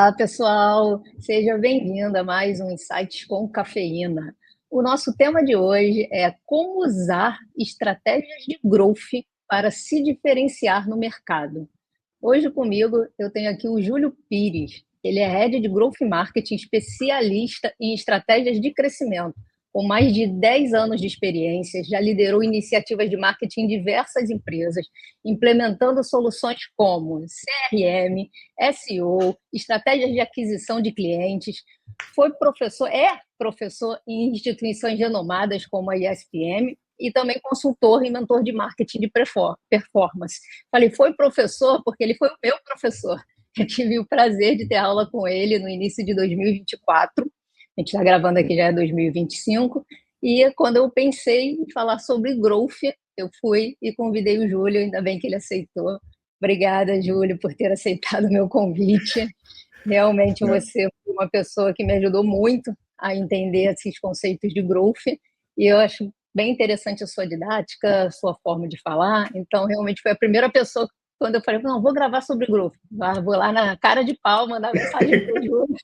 Olá, pessoal! Seja bem-vindo a mais um Insights com Cafeína. O nosso tema de hoje é como usar estratégias de growth para se diferenciar no mercado. Hoje comigo eu tenho aqui o Júlio Pires. Ele é Head de Growth Marketing, especialista em estratégias de crescimento. Com mais de 10 anos de experiência, já liderou iniciativas de marketing em diversas empresas, implementando soluções como CRM, SEO, estratégias de aquisição de clientes. É professor em instituições renomadas como a ISPM e também consultor e mentor de marketing de performance. Falei, foi professor porque ele foi o meu professor. Eu tive o prazer de ter aula com ele no início de 2024. A gente está gravando aqui já é 2025. E quando eu pensei em falar sobre growth, eu fui e convidei o Júlio, ainda bem que ele aceitou. Obrigada, Júlio, por ter aceitado o meu convite. Realmente Né? você foi uma pessoa que me ajudou muito a entender esses conceitos de growth. E eu acho bem interessante a sua didática, a sua forma de falar. Então, realmente foi a primeira pessoa quando eu falei, não, vou gravar sobre growth. Vou lá na cara de pau, mandar mensagem para o Júlio,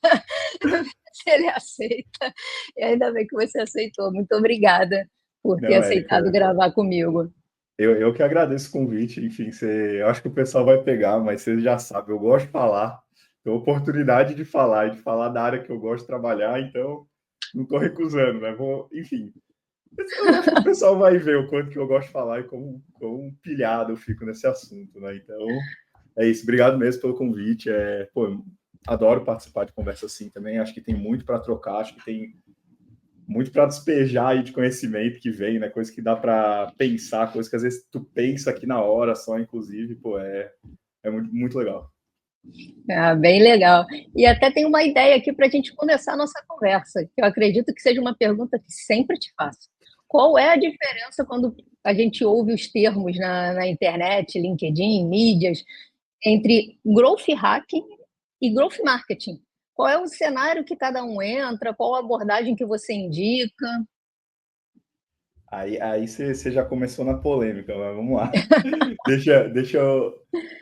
se ele aceita. E ainda bem que você aceitou. Muito obrigada por ter Não, aceitado Érica, gravar comigo. eu que agradeço o convite. Enfim, eu acho que o pessoal vai pegar, mas você já sabe, eu gosto de falar. Tenho oportunidade de falar e de falar da área que eu gosto de trabalhar, então não estou recusando, né? Enfim, eu acho que o pessoal vai ver o quanto que eu gosto de falar e como pilhado eu fico nesse assunto, né? Então, é isso. Obrigado mesmo pelo convite. Pô, adoro participar de conversa assim também. Acho que tem muito para trocar, acho que tem muito para despejar aí de conhecimento que vem, né? Coisa que dá para pensar, coisa que às vezes tu pensa aqui na hora só, inclusive, pô, é muito, muito legal. Ah, bem legal. E até tem uma ideia aqui para a gente começar a nossa conversa, que eu acredito que seja uma pergunta que sempre te faço. Qual é a diferença quando a gente ouve os termos na internet, LinkedIn, mídias, entre growth hacking e growth marketing? Qual é o cenário que cada um entra? Qual a abordagem que você indica? Aí você já começou na polêmica, mas vamos lá. Deixa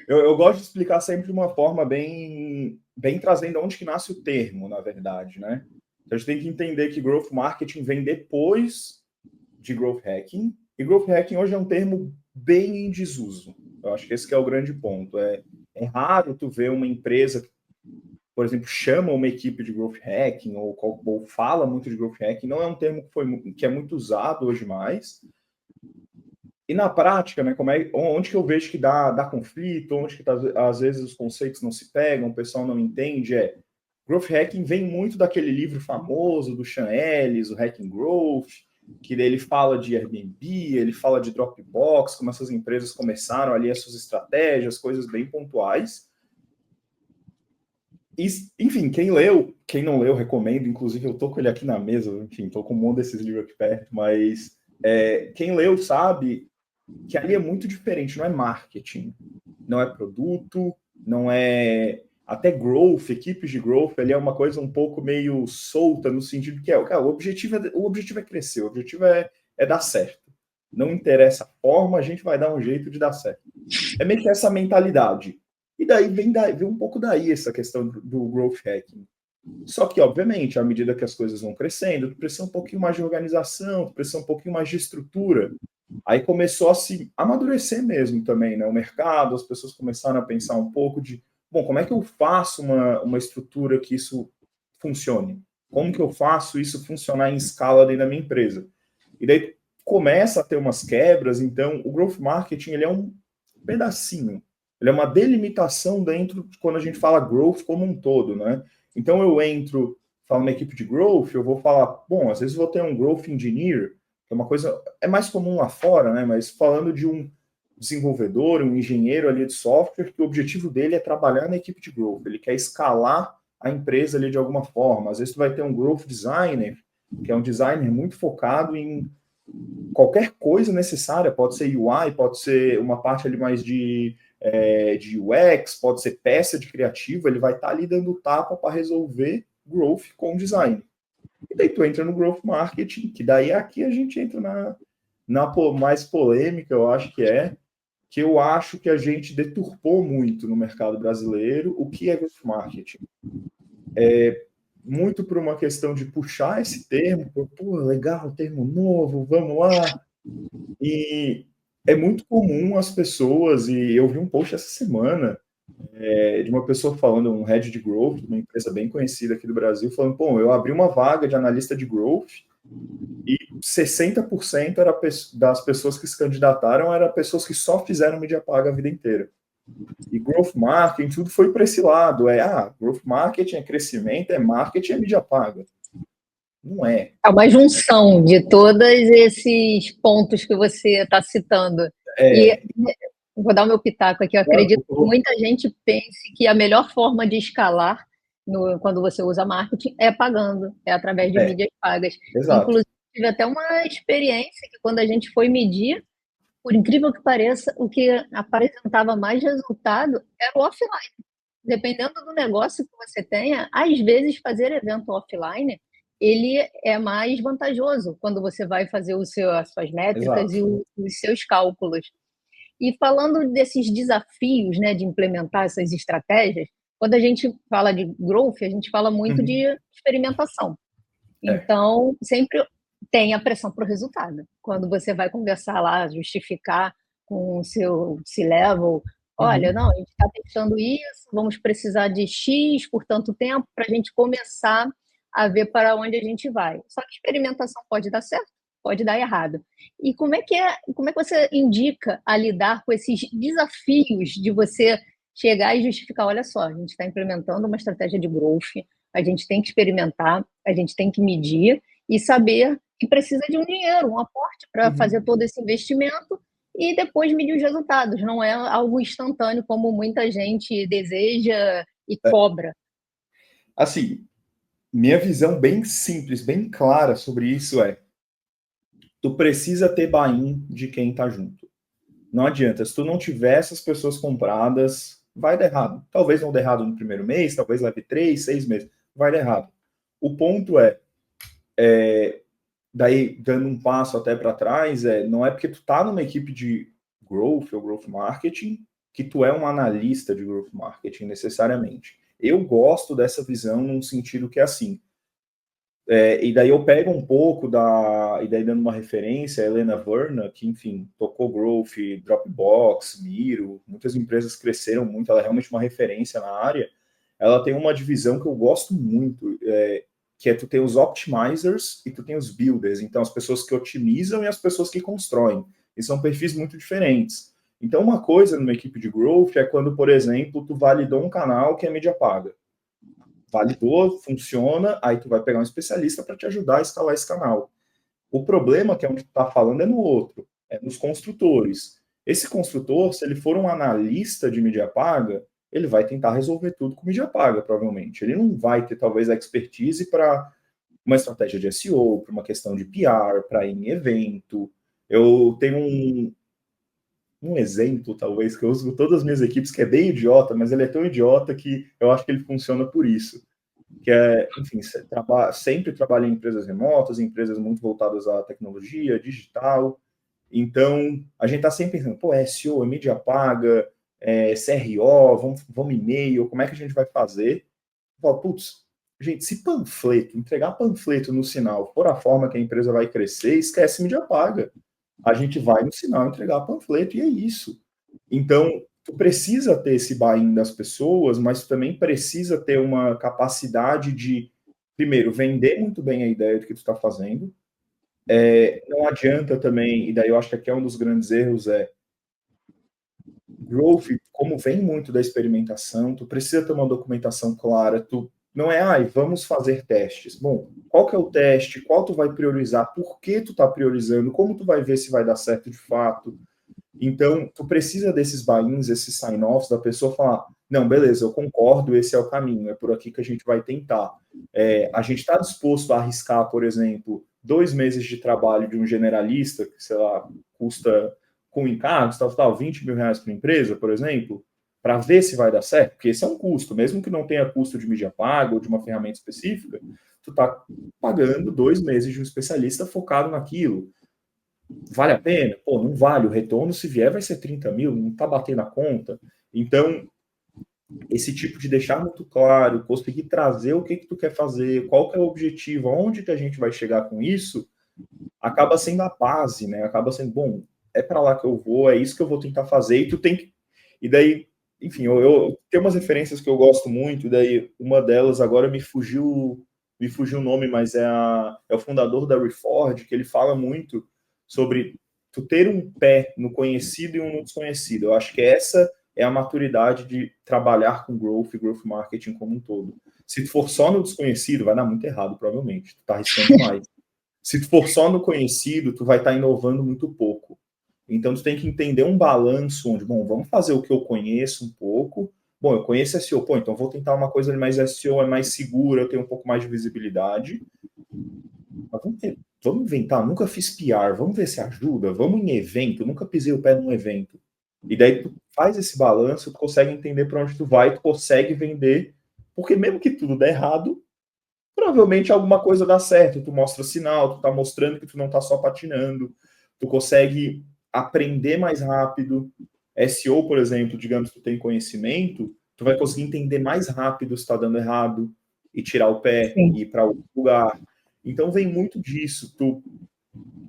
eu gosto de explicar sempre de uma forma bem trazendo onde que nasce o termo, na verdade, né? Então, a gente tem que entender que growth marketing vem depois de growth hacking, e growth hacking hoje é um termo bem em desuso. Eu acho que esse que é o grande ponto. É raro tu ver uma empresa que, por exemplo, chama uma equipe de growth hacking ou fala muito de growth hacking. Não é um termo que é muito usado hoje mais. E na prática, né, onde que eu vejo que dá conflito, onde que às vezes os conceitos não se pegam, o pessoal não entende, Growth Hacking vem muito daquele livro famoso do Sean Ellis, o Hacking Growth, que ele fala de Airbnb, ele fala de Dropbox, como essas empresas começaram ali as suas estratégias, coisas bem pontuais. E, enfim, quem não leu, recomendo, inclusive eu tô com ele aqui na mesa, enfim, tô com um monte desses livros aqui perto, mas quem leu sabe que ali é muito diferente, não é marketing, não é produto, não é até growth, equipes de growth, ali é uma coisa um pouco meio solta, no sentido que cara, o objetivo é crescer, o objetivo é dar certo. Não interessa a forma, a gente vai dar um jeito de dar certo. É meio que essa mentalidade. E daí vem um pouco daí essa questão do growth hacking. Só que, obviamente, à medida que as coisas vão crescendo, tu precisa um pouquinho mais de organização, tu precisa um pouquinho mais de estrutura. Aí começou a se amadurecer mesmo também, né? O mercado, as pessoas começaram a pensar um pouco de, bom, como é que eu faço uma estrutura que isso funcione? Como que eu faço isso funcionar em escala dentro da minha empresa? E daí começa a ter umas quebras, então o growth marketing ele é um pedacinho, ele é uma delimitação dentro de quando a gente fala growth como um todo, né? Então eu falo na equipe de growth, eu vou falar, bom, às vezes vou ter um growth engineer, que é uma coisa, é mais comum lá fora, né? Mas falando de um desenvolvedor, um engenheiro ali de software, que o objetivo dele é trabalhar na equipe de growth, ele quer escalar a empresa ali de alguma forma. Às vezes tu vai ter um growth designer, que é um designer muito focado em qualquer coisa necessária, pode ser UI, pode ser uma parte ali mais de UX, pode ser peça de criativo, ele vai estar ali dando tapa para resolver growth com design. E daí tu entra no growth marketing, que daí aqui a gente entra na mais polêmica, eu acho que eu acho que a gente deturpou muito no mercado brasileiro o que é growth marketing. Muito por uma questão de puxar esse termo, pô, legal, termo novo, vamos lá. E é muito comum as pessoas, e eu vi um post essa semana de uma pessoa falando, um head de growth, uma empresa bem conhecida aqui do Brasil, falando, pô, eu abri uma vaga de analista de growth e 60% das pessoas que se candidataram eram pessoas que só fizeram mídia paga a vida inteira. E growth marketing, tudo foi para esse lado. Growth marketing é crescimento, é marketing, é mídia paga. Não é. É uma junção de todos esses pontos que você está citando. E vou dar o meu pitaco aqui. Eu acredito que muita gente pense que a melhor forma de escalar quando você usa marketing é pagando, é através de mídias pagas. Exato. Inclusive, tive até uma experiência que quando a gente foi medir, por incrível que pareça, o que apresentava mais resultado era o offline. Dependendo do negócio que você tenha, às vezes fazer evento offline, ele é mais vantajoso quando você vai fazer as suas métricas e os seus cálculos. E falando desses desafios, né, de implementar essas estratégias, quando a gente fala de growth, a gente fala muito de experimentação. Então, sempre tem a pressão para o resultado. Quando você vai conversar lá, justificar com o seu C-level, olha, não, a gente está testando isso, vamos precisar de X por tanto tempo para a gente começar a ver para onde a gente vai. Só que experimentação pode dar certo, pode dar errado. E como é que você indica a lidar com esses desafios de você chegar e justificar, olha só, a gente está implementando uma estratégia de growth, a gente tem que experimentar, a gente tem que medir e saber que precisa de um dinheiro, um aporte para fazer todo esse investimento e depois medir os resultados. Não é algo instantâneo como muita gente deseja e cobra. Assim, minha visão bem simples, bem clara sobre isso tu precisa ter buy-in de quem está junto. Não adianta, se tu não tiver essas pessoas compradas, vai dar errado. Talvez não dê errado no primeiro mês, talvez leve 3, 6 meses, vai dar errado. O ponto daí dando um passo até para trás, não é porque tu tá numa equipe de growth ou growth marketing que tu é um analista de growth marketing necessariamente. Eu gosto dessa visão num sentido que é assim, e daí eu pego um pouco e daí dando uma referência, a Helena Verna, que, enfim, tocou Growth, Dropbox, Miro, muitas empresas cresceram muito, ela é realmente uma referência na área. Ela tem uma divisão que eu gosto muito, que tu tem os optimizers e tu tem os builders, então as pessoas que otimizam e as pessoas que constroem. E são perfis muito diferentes. Então, uma coisa numa equipe de Growth é quando, por exemplo, tu validou um canal que é mídia paga. Validou, funciona, aí tu vai pegar um especialista para te ajudar a escalar esse canal. O problema, que é onde tu está falando, é no outro, é nos construtores. Esse construtor, se ele for um analista de mídia paga, ele vai tentar resolver tudo com mídia paga, provavelmente. Ele não vai ter, talvez, a expertise para uma estratégia de SEO, para uma questão de PR, para ir em evento. Eu tenho um exemplo, talvez, que eu uso com todas as minhas equipes, que é bem idiota, mas ele é tão idiota que eu acho que ele funciona por isso. Que é, enfim, sempre trabalha em empresas remotas, em empresas muito voltadas à tecnologia, digital. Então, a gente está sempre pensando, pô, SEO, é mídia paga, CRO, vamos e-mail, como é que a gente vai fazer? Fala, putz, gente, se entregar panfleto no sinal for a forma que a empresa vai crescer, esquece mídia paga. A gente vai no sinal entregar panfleto e é isso. Então, tu precisa ter esse buy-in das pessoas, mas também precisa ter uma capacidade de, primeiro, vender muito bem a ideia do que tu está fazendo. Não adianta também, e daí eu acho que aqui é um dos grandes erros, growth, como vem muito da experimentação, tu precisa ter uma documentação clara, tu não vamos fazer testes. Bom, qual que é o teste? Qual tu vai priorizar? Por que tu tá priorizando? Como tu vai ver se vai dar certo de fato? Então, tu precisa desses buy-ins, esses sign-offs da pessoa falar, não, beleza, eu concordo, esse é o caminho, é por aqui que a gente vai tentar. A gente está disposto a arriscar, por exemplo, 2 meses de trabalho de um generalista, que, sei lá, custa com encargos, tal, 20 mil reais para a empresa, por exemplo, para ver se vai dar certo, porque esse é um custo, mesmo que não tenha custo de mídia paga ou de uma ferramenta específica, tu está pagando 2 meses de um especialista focado naquilo. Vale a pena? Pô, não vale. O retorno, se vier, vai ser 30 mil, não está batendo a conta. Então, esse tipo de deixar muito claro, conseguir trazer o que tu quer fazer, qual que é o objetivo, aonde que a gente vai chegar com isso, acaba sendo a base, né? Acaba sendo, bom, é para lá que eu vou, é isso que eu vou tentar fazer, e tu tem que... E daí, enfim, eu tenho umas referências que eu gosto muito, e daí uma delas agora me fugiu o nome, mas é o fundador da Reforge, que ele fala muito sobre tu ter um pé no conhecido e um no desconhecido. Eu acho que essa é a maturidade de trabalhar com growth e growth marketing como um todo. Se tu for só no desconhecido, vai dar muito errado, provavelmente. Tu tá arriscando demais. Se tu for só no conhecido, tu vai estar inovando muito pouco. Então, tu tem que entender um balanço onde, bom, vamos fazer o que eu conheço um pouco. Bom, eu conheço SEO, pô, então vou tentar uma coisa mais SEO, é mais segura, eu tenho um pouco mais de visibilidade. Mas vamos inventar, nunca fiz PR, vamos ver se ajuda, vamos em evento, nunca pisei o pé num evento. E daí tu faz esse balanço, tu consegue entender para onde tu vai, tu consegue vender, porque mesmo que tudo der errado, provavelmente alguma coisa dá certo, tu mostra sinal, tu tá mostrando que tu não tá só patinando, tu consegue aprender mais rápido. SEO, por exemplo, digamos que tu tem conhecimento, tu vai conseguir entender mais rápido se tá dando errado e tirar o pé Sim. e ir para outro lugar. Então vem muito disso.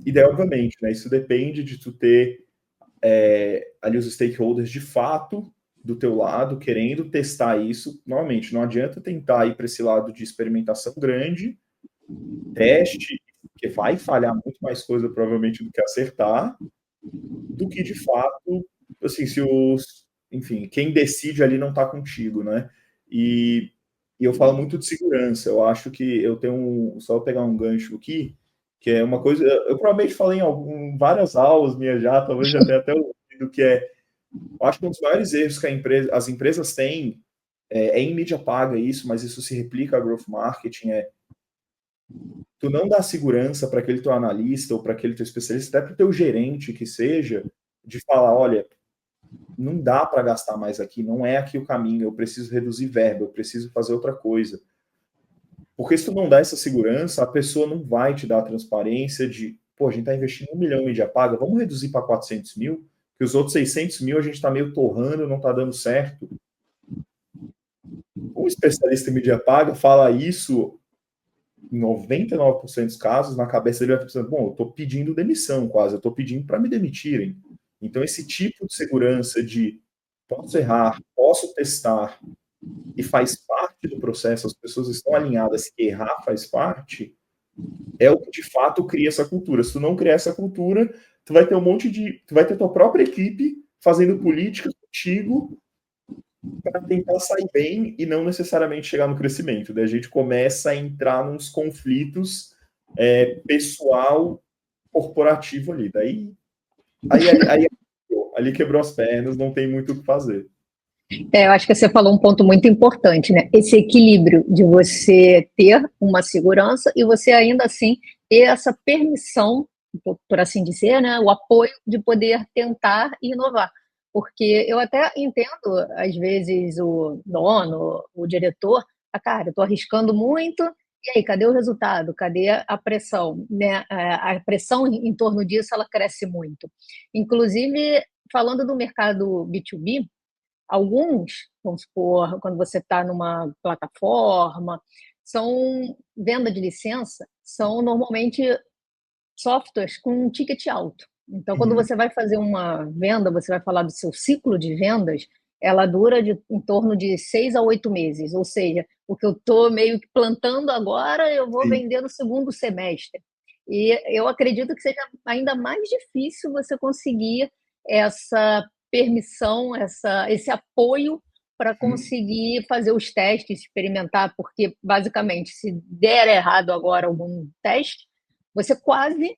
E daí, obviamente, né, isso depende de tu ter ali os stakeholders de fato do teu lado, querendo testar isso. Normalmente, não adianta tentar ir para esse lado de experimentação grande, teste, que vai falhar muito mais coisa provavelmente do que acertar, do que de fato, assim, se os, enfim, quem decide ali não está contigo, né? E eu falo muito de segurança. Eu acho que eu tenho só pegar um gancho aqui, que é uma coisa, eu provavelmente falei em várias aulas minhas já, talvez já tenha até ouvido, que é, eu acho que um dos maiores erros que as empresas têm em mídia paga isso, mas isso se replica a growth marketing, tu não dá segurança para aquele teu analista ou para aquele teu especialista, até para o teu gerente que seja, de falar, olha, não dá para gastar mais aqui, não é aqui o caminho, eu preciso reduzir verba, eu preciso fazer outra coisa. Porque se tu não dá essa segurança, a pessoa não vai te dar a transparência de, pô, a gente está investindo 1 milhão em mídia paga, vamos reduzir para 400 mil, que os outros 600 mil a gente está meio torrando, não está dando certo. Um especialista em mídia paga fala isso em 99% dos casos, na cabeça dele vai pensando, bom, eu estou pedindo demissão quase, eu estou pedindo para me demitirem. Então, esse tipo de segurança de posso errar, posso testar, e faz parte do processo, as pessoas estão alinhadas que errar faz parte, é o que de fato cria essa cultura. Se tu não criar essa cultura, tu vai ter tu vai ter tua própria equipe fazendo política contigo para tentar sair bem e não necessariamente chegar no crescimento. Daí a gente começa a entrar nos conflitos pessoal corporativo ali. Daí ali quebrou as pernas, não tem muito o que fazer. Eu acho que você falou um ponto muito importante, né? Esse equilíbrio de você ter uma segurança e você ainda assim ter essa permissão, por assim dizer, né? O apoio de poder tentar e inovar. Porque eu até entendo, às vezes, o dono, o diretor, cara, eu estou arriscando muito, e aí, cadê o resultado? Cadê a pressão? Né? A pressão em torno disso, ela cresce muito. Inclusive, falando do mercado B2B, alguns, vamos supor, quando você está numa plataforma, são venda de licença, são normalmente softwares com um ticket alto. Então, quando Uhum. você vai fazer uma venda, você vai falar do seu ciclo de vendas, ela dura em torno de 6 a 8 meses. Ou seja, o que eu estou meio que plantando agora, eu vou Sim. vender no segundo semestre. E eu acredito que seja ainda mais difícil você conseguir essa permissão, esse apoio para Uhum. conseguir fazer os testes, experimentar, porque basicamente, se der errado agora algum teste, você quase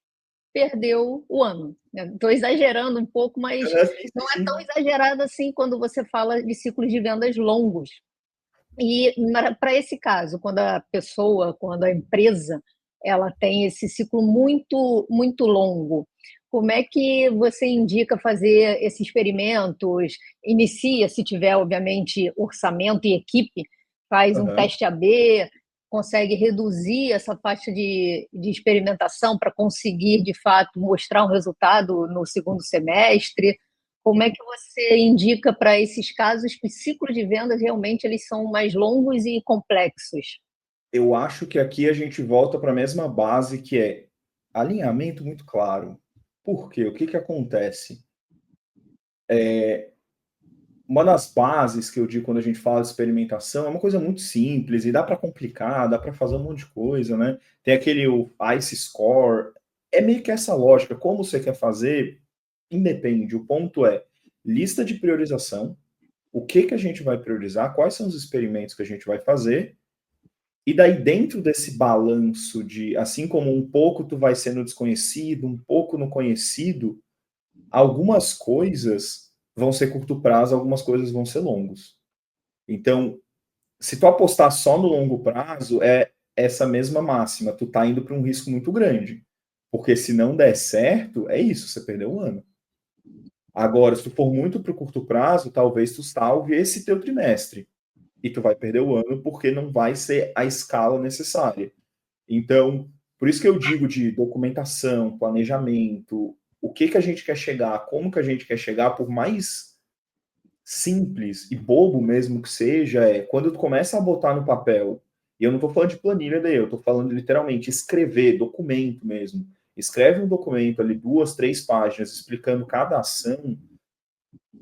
perdeu o ano. Estou exagerando um pouco, mas Sim, não é tão sim. exagerado assim quando você fala de ciclos de vendas longos. E para esse caso, quando a pessoa, quando a empresa, ela tem esse ciclo muito, muito longo, como é que você indica fazer esses experimentos? Inicia, se tiver, obviamente, orçamento e equipe, faz um Uhum. teste AB. consegue reduzir essa faixa de experimentação para conseguir, de fato, mostrar um resultado no segundo semestre? Como é que você indica para esses casos que os ciclos de vendas realmente eles são mais longos e complexos? Eu acho que aqui a gente volta para a mesma base, que é alinhamento muito claro. Por quê? O que que acontece? Uma das bases que eu digo quando a gente fala de experimentação é uma coisa muito simples e dá para complicar, dá para fazer um monte de coisa, né? Tem aquele o ICE Score, é meio que essa lógica. Como você quer fazer, independe. O ponto é lista de priorização, o que que a gente vai priorizar, quais são os experimentos que a gente vai fazer, e daí dentro desse balanço de, assim como um pouco tu vai sendo desconhecido, um pouco no conhecido, algumas coisas vão ser curto prazo, algumas coisas vão ser longos. Então, se tu apostar só no longo prazo, é essa mesma máxima, tu tá indo para um risco muito grande. Porque se não der certo, é isso, você perdeu um ano. Agora, se tu for muito para o curto prazo, talvez tu salve esse teu trimestre. E tu vai perder o ano porque não vai ser a escala necessária. Então, por isso que eu digo de documentação, planejamento, o que que a gente quer chegar, como que a gente quer chegar, por mais simples e bobo mesmo que seja, é quando tu começa a botar no papel, e eu não estou falando de planilha daí, eu estou falando literalmente escrever, documento mesmo. Escreve um documento ali, 2, 3 páginas, explicando cada ação,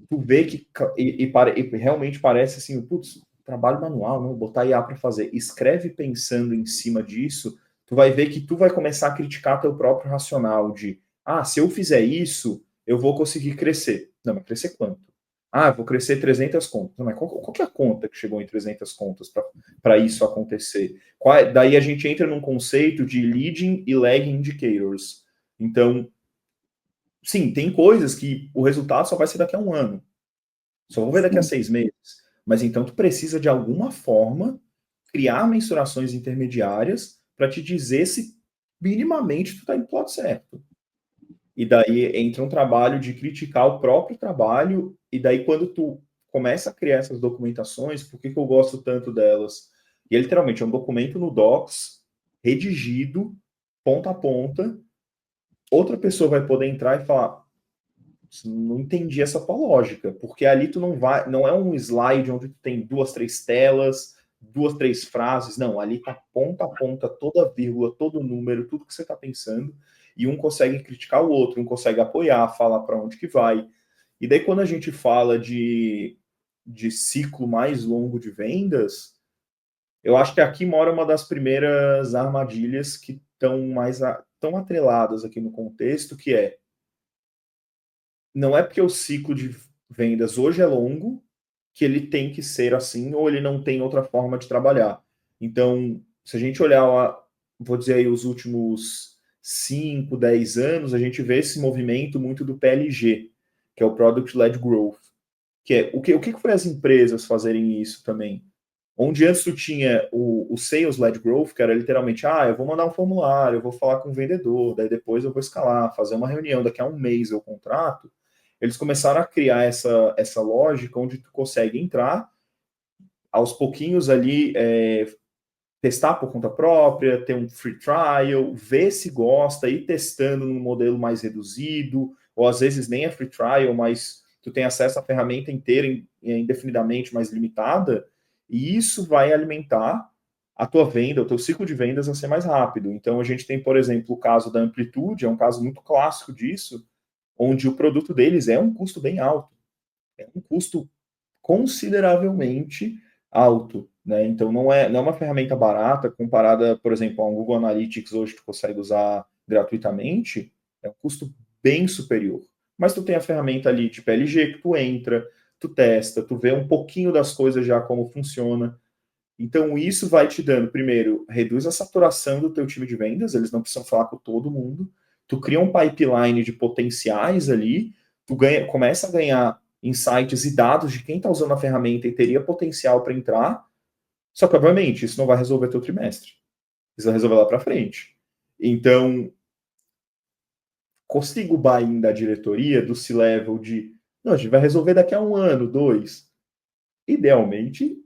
tu vê que e realmente parece assim, putz, trabalho manual, não, botar IA para fazer. Escreve pensando em cima disso, tu vai ver que tu vai começar a criticar teu próprio racional de, se eu fizer isso, eu vou conseguir crescer. Não, mas crescer quanto? Eu vou crescer 300 contas. Não, mas qual que é a conta que chegou em 300 contas para isso acontecer? Daí a gente entra num conceito de leading e lagging indicators. Então, sim, tem coisas que o resultado só vai ser daqui a um ano. Só vou ver daqui a 6 meses. Mas então tu precisa, de alguma forma, criar mensurações intermediárias para te dizer se minimamente tu está indo pro lado certo. E daí entra um trabalho de criticar o próprio trabalho, e daí quando tu começa a criar essas documentações, por que eu gosto tanto delas? E é literalmente um documento no Docs, redigido, ponta a ponta, outra pessoa vai poder entrar e falar, não entendi essa tua lógica, porque ali tu não vai, não é um slide onde tu tem 2, 3 telas, 2, 3 frases, não, ali tá ponta a ponta, toda vírgula, todo número, tudo que você tá pensando, e um consegue criticar o outro, um consegue apoiar, falar para onde que vai. E daí quando a gente fala de ciclo mais longo de vendas, eu acho que aqui mora uma das primeiras armadilhas que estão mais tão atreladas aqui no contexto, que é não é porque o ciclo de vendas hoje é longo que ele tem que ser assim ou ele não tem outra forma de trabalhar. Então, se a gente olhar, vou dizer aí, os últimos 5, 10 anos, a gente vê esse movimento muito do PLG, que é o Product Led Growth, que é o que foi as empresas fazerem isso também? Onde antes tu tinha o Sales Led Growth, que era literalmente, eu vou mandar um formulário, eu vou falar com o vendedor, daí depois eu vou escalar, fazer uma reunião, daqui a um mês eu contrato. Eles começaram a criar essa lógica onde tu consegue entrar, aos pouquinhos ali, testar por conta própria, ter um free trial, ver se gosta, ir testando num modelo mais reduzido, ou às vezes nem é free trial, mas tu tem acesso à ferramenta inteira indefinidamente mais limitada, e isso vai alimentar a tua venda, o teu ciclo de vendas a ser mais rápido. Então a gente tem, por exemplo, o caso da Amplitude, é um caso muito clássico disso, onde o produto deles é um custo bem alto. É um custo consideravelmente alto, né? Então não é uma ferramenta barata comparada, por exemplo, a um Google Analytics hoje que tu consegue usar gratuitamente, é um custo bem superior. Mas tu tem a ferramenta ali de PLG que tu entra, tu testa, tu vê um pouquinho das coisas já como funciona. Então isso vai te dando, primeiro, reduz a saturação do teu time de vendas, eles não precisam falar com todo mundo. Tu cria um pipeline de potenciais ali, começa a ganhar insights e dados de quem está usando a ferramenta e teria potencial para entrar. Só que, obviamente, isso não vai resolver teu trimestre. Isso vai resolver lá para frente. Então, consigo o buy-in da diretoria, do C-level de, não, a gente vai resolver daqui a um ano, 2. Idealmente,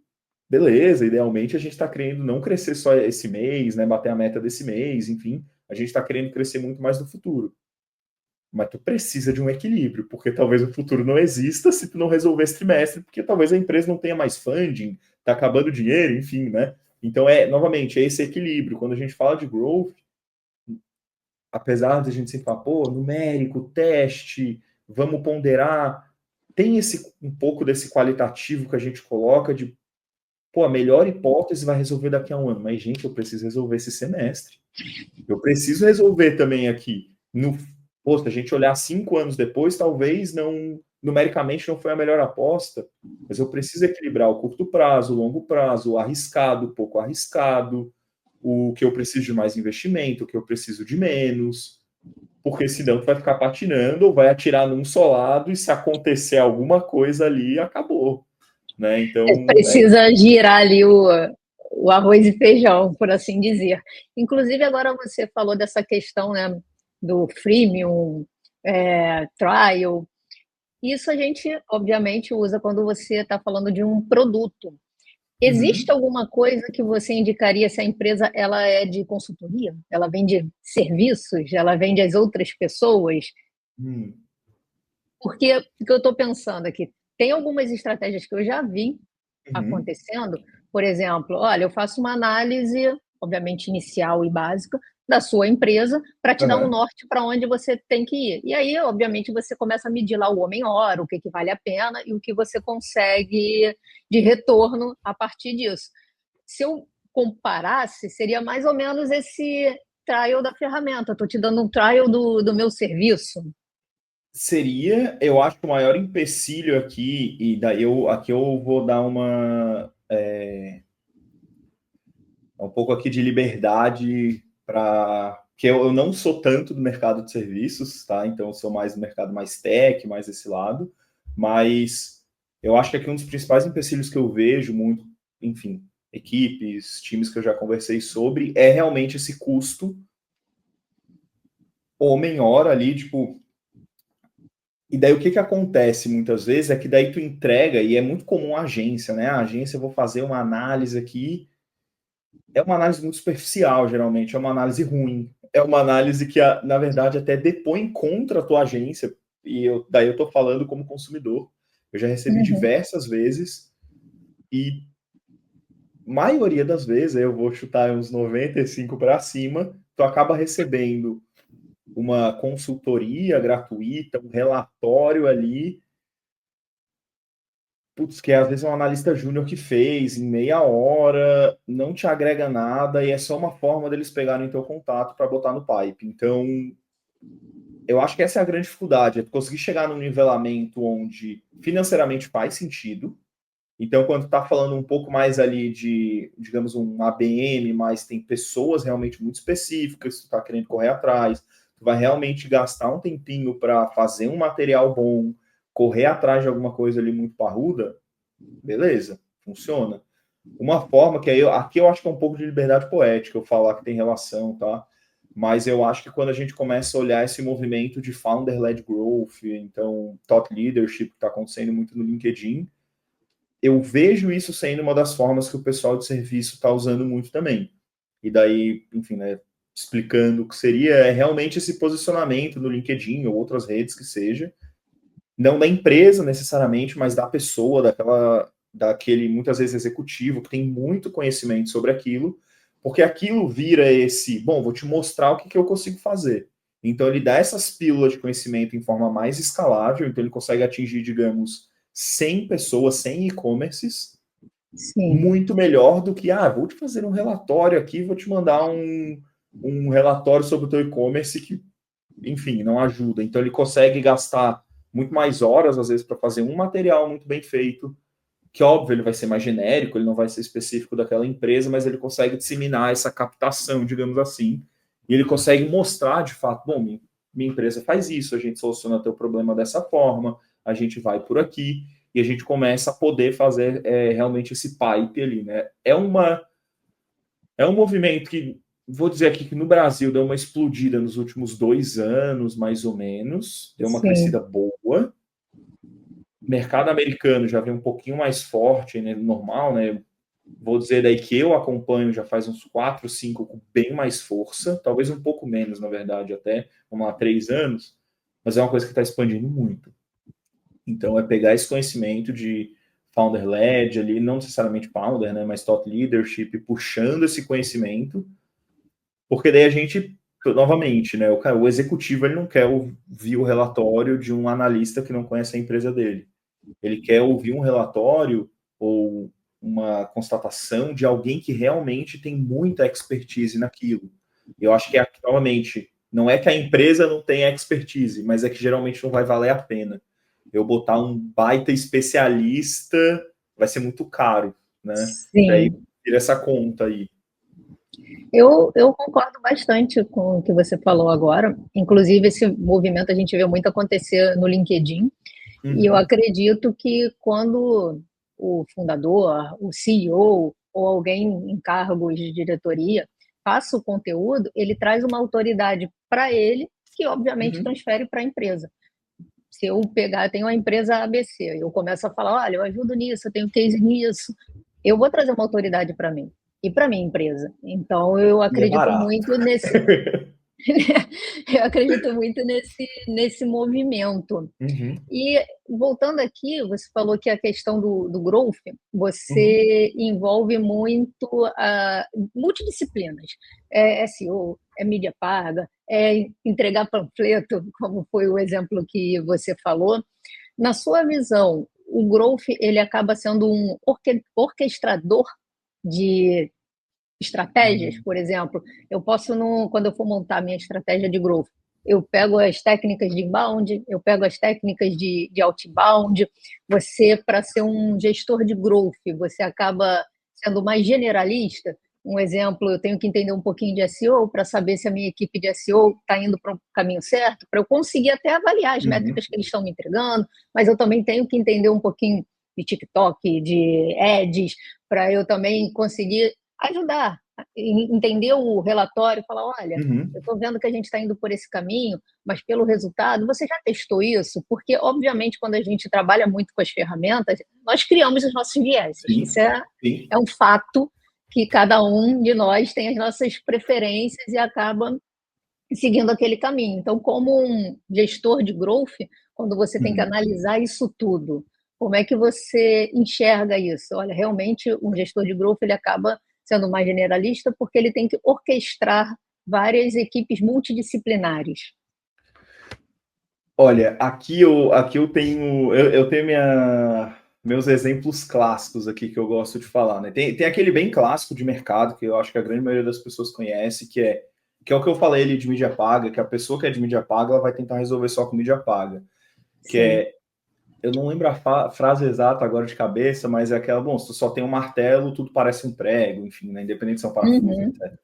beleza, idealmente a gente está querendo não crescer só esse mês, né, bater a meta desse mês, enfim, a gente está querendo crescer muito mais no futuro. Mas tu precisa de um equilíbrio, porque talvez o futuro não exista se tu não resolver esse trimestre, porque talvez a empresa não tenha mais funding, tá acabando o dinheiro, enfim, né? Então, novamente, é esse equilíbrio. Quando a gente fala de growth, apesar de a gente sempre falar, pô, numérico, teste, vamos ponderar, tem um pouco desse qualitativo que a gente coloca de, pô, a melhor hipótese vai resolver daqui a um ano. Mas, gente, eu preciso resolver esse semestre. Eu preciso resolver também aqui. Se a gente olhar 5 anos depois, talvez não, numericamente não foi a melhor aposta, mas eu preciso equilibrar o curto prazo, o longo prazo, o arriscado, o pouco arriscado, o que eu preciso de mais investimento, o que eu preciso de menos, porque senão tu vai ficar patinando ou vai atirar num só lado e se acontecer alguma coisa ali, acabou. Né? Então, Precisa girar ali o arroz e feijão, por assim dizer. Inclusive, agora você falou dessa questão, né, do freemium, trial. Isso a gente, obviamente, usa quando você está falando de um produto. Existe alguma coisa que você indicaria se a empresa ela é de consultoria? Ela vende serviços? Ela vende às outras pessoas? hum, Porque o que eu estou pensando aqui, tem algumas estratégias que eu já vi uhum, acontecendo. Por exemplo, olha, eu faço uma análise, obviamente inicial e básica, da sua empresa para te dar um uhum. norte para onde você tem que ir. E aí, obviamente, você começa a medir lá o homem-hora, o que, que vale a pena e o que você consegue de retorno a partir disso. Se eu comparasse, seria mais ou menos esse trial da ferramenta. Estou te dando um trial do meu serviço. Seria, eu acho que o maior empecilho aqui, e daí aqui eu vou dar um pouco aqui de liberdade para que eu não sou tanto do mercado de serviços, tá? Então eu sou mais do mercado mais tech, mais esse lado, mas eu acho que aqui um dos principais empecilhos que eu vejo muito, enfim, equipes, times que eu já conversei sobre, é realmente esse custo homem-hora ali, tipo. E daí o que acontece muitas vezes é que daí tu entrega, e é muito comum a agência, né? A agência, eu vou fazer uma análise aqui, é uma análise muito superficial, geralmente, é uma análise ruim. É uma análise que, na verdade, até depõe contra a tua agência, e daí eu tô falando como consumidor. Eu já recebi Uhum. diversas vezes, e maioria das vezes, eu vou chutar uns 95 para cima, tu acaba recebendo uma consultoria gratuita, um relatório ali, putz, que às vezes é um analista júnior que fez em meia hora, não te agrega nada e é só uma forma deles pegarem teu contato para botar no pipe. Então, eu acho que essa é a grande dificuldade, é conseguir chegar num nivelamento onde financeiramente faz sentido. Então, quando tu tá falando um pouco mais ali de, digamos, um ABM, mas tem pessoas realmente muito específicas, tu tá querendo correr atrás, tu vai realmente gastar um tempinho para fazer um material bom, correr atrás de alguma coisa ali muito parruda, beleza, funciona. Uma forma que aqui eu acho que é um pouco de liberdade poética eu falar que tem relação, tá? Mas eu acho que quando a gente começa a olhar esse movimento de founder-led growth, então thought leadership que está acontecendo muito no LinkedIn, eu vejo isso sendo uma das formas que o pessoal de serviço está usando muito também. E daí, enfim, né, explicando o que seria realmente esse posicionamento no LinkedIn ou outras redes que seja, não da empresa necessariamente, mas da pessoa, daquele muitas vezes executivo que tem muito conhecimento sobre aquilo, porque aquilo vira esse, bom, vou te mostrar o que eu consigo fazer. Então ele dá essas pílulas de conhecimento em forma mais escalável, então ele consegue atingir, digamos, 100 pessoas, 100 e-commerces, Sim. muito melhor do que, vou te fazer um relatório aqui, vou te mandar um relatório sobre o teu e-commerce que, enfim, não ajuda. Então ele consegue gastar muito mais horas, às vezes, para fazer um material muito bem feito, que óbvio ele vai ser mais genérico, ele não vai ser específico daquela empresa, mas ele consegue disseminar essa captação, digamos assim, e ele consegue mostrar de fato, bom, minha empresa faz isso, a gente soluciona teu problema dessa forma, a gente vai por aqui, e a gente começa a poder fazer realmente esse pipe ali, né? É um movimento que, vou dizer aqui que no Brasil deu uma explodida nos últimos 2 anos, mais ou menos, deu uma Sim. crescida boa. O mercado americano já vem um pouquinho mais forte, né, normal, né? vou dizer daí que eu acompanho já faz uns 4, 5 com bem mais força, talvez um pouco menos, na verdade, até, vamos lá, 3 anos, mas é uma coisa que está expandindo muito. Então, é pegar esse conhecimento de founder-led ali, não necessariamente founder, né, mas thought leadership, puxando esse conhecimento, porque daí a gente, novamente, né, o executivo ele não quer ouvir o relatório de um analista que não conhece a empresa dele. Ele quer ouvir um relatório ou uma constatação de alguém que realmente tem muita expertise naquilo. Eu acho que, novamente, não é que a empresa não tenha expertise, mas é que geralmente não vai valer a pena. Eu botar um baita especialista vai ser muito caro, né? Daí Sim. tira essa conta aí. Eu concordo bastante com o que você falou agora. Inclusive, esse movimento a gente vê muito acontecer no LinkedIn. E eu acredito que quando o fundador, o CEO ou alguém em cargos de diretoria passa o conteúdo, ele traz uma autoridade para ele, que obviamente transfere para a empresa. Se eu pegar, tenho uma empresa ABC, eu começo a falar, olha, eu ajudo nisso, eu tenho case nisso, eu vou trazer uma autoridade para mim e para minha empresa. Então, eu E é acredito barato. muito nesse, eu acredito muito nesse movimento. E voltando aqui, você falou que a questão do growth, você envolve muito multidisciplinas. É SEO, é mídia paga, é entregar panfleto, como foi o exemplo que você falou. Na sua visão, o growth ele acaba sendo um orquestrador de estratégias, por exemplo, eu posso, quando eu for montar minha estratégia de growth, eu pego as técnicas de inbound, eu pego as técnicas de outbound. Você, para ser um gestor de growth, você acaba sendo mais generalista. Um exemplo, eu tenho que entender um pouquinho de SEO para saber se a minha equipe de SEO está indo para o caminho certo, para eu conseguir até avaliar as métricas que eles estão me entregando, mas eu também tenho que entender um pouquinho de TikTok, de ads, para eu também conseguir ajudar, entender o relatório e falar, olha, eu estou vendo que a gente está indo por esse caminho, mas pelo resultado, você já testou isso? Porque, obviamente, quando a gente trabalha muito com as ferramentas, nós criamos os nossos vieses. Isso é um fato que cada um de nós tem as nossas preferências e acaba seguindo aquele caminho. Então, como um gestor de growth, quando você tem que analisar isso tudo, como é que você enxerga isso? Olha, realmente, um gestor de growth ele acaba sendo mais generalista porque ele tem que orquestrar várias equipes multidisciplinares. Olha, aqui eu tenho meus exemplos clássicos aqui que eu gosto de falar, né? Tem aquele bem clássico de mercado que eu acho que a grande maioria das pessoas conhece, que é o que eu falei ali de mídia paga, que a pessoa que é de mídia paga ela vai tentar resolver só com mídia paga, que Sim. eu não lembro a frase exata agora de cabeça, mas é aquela, bom, se tu só tem um martelo, tudo parece um prego, enfim, né? Independente se é um parafuso, etc.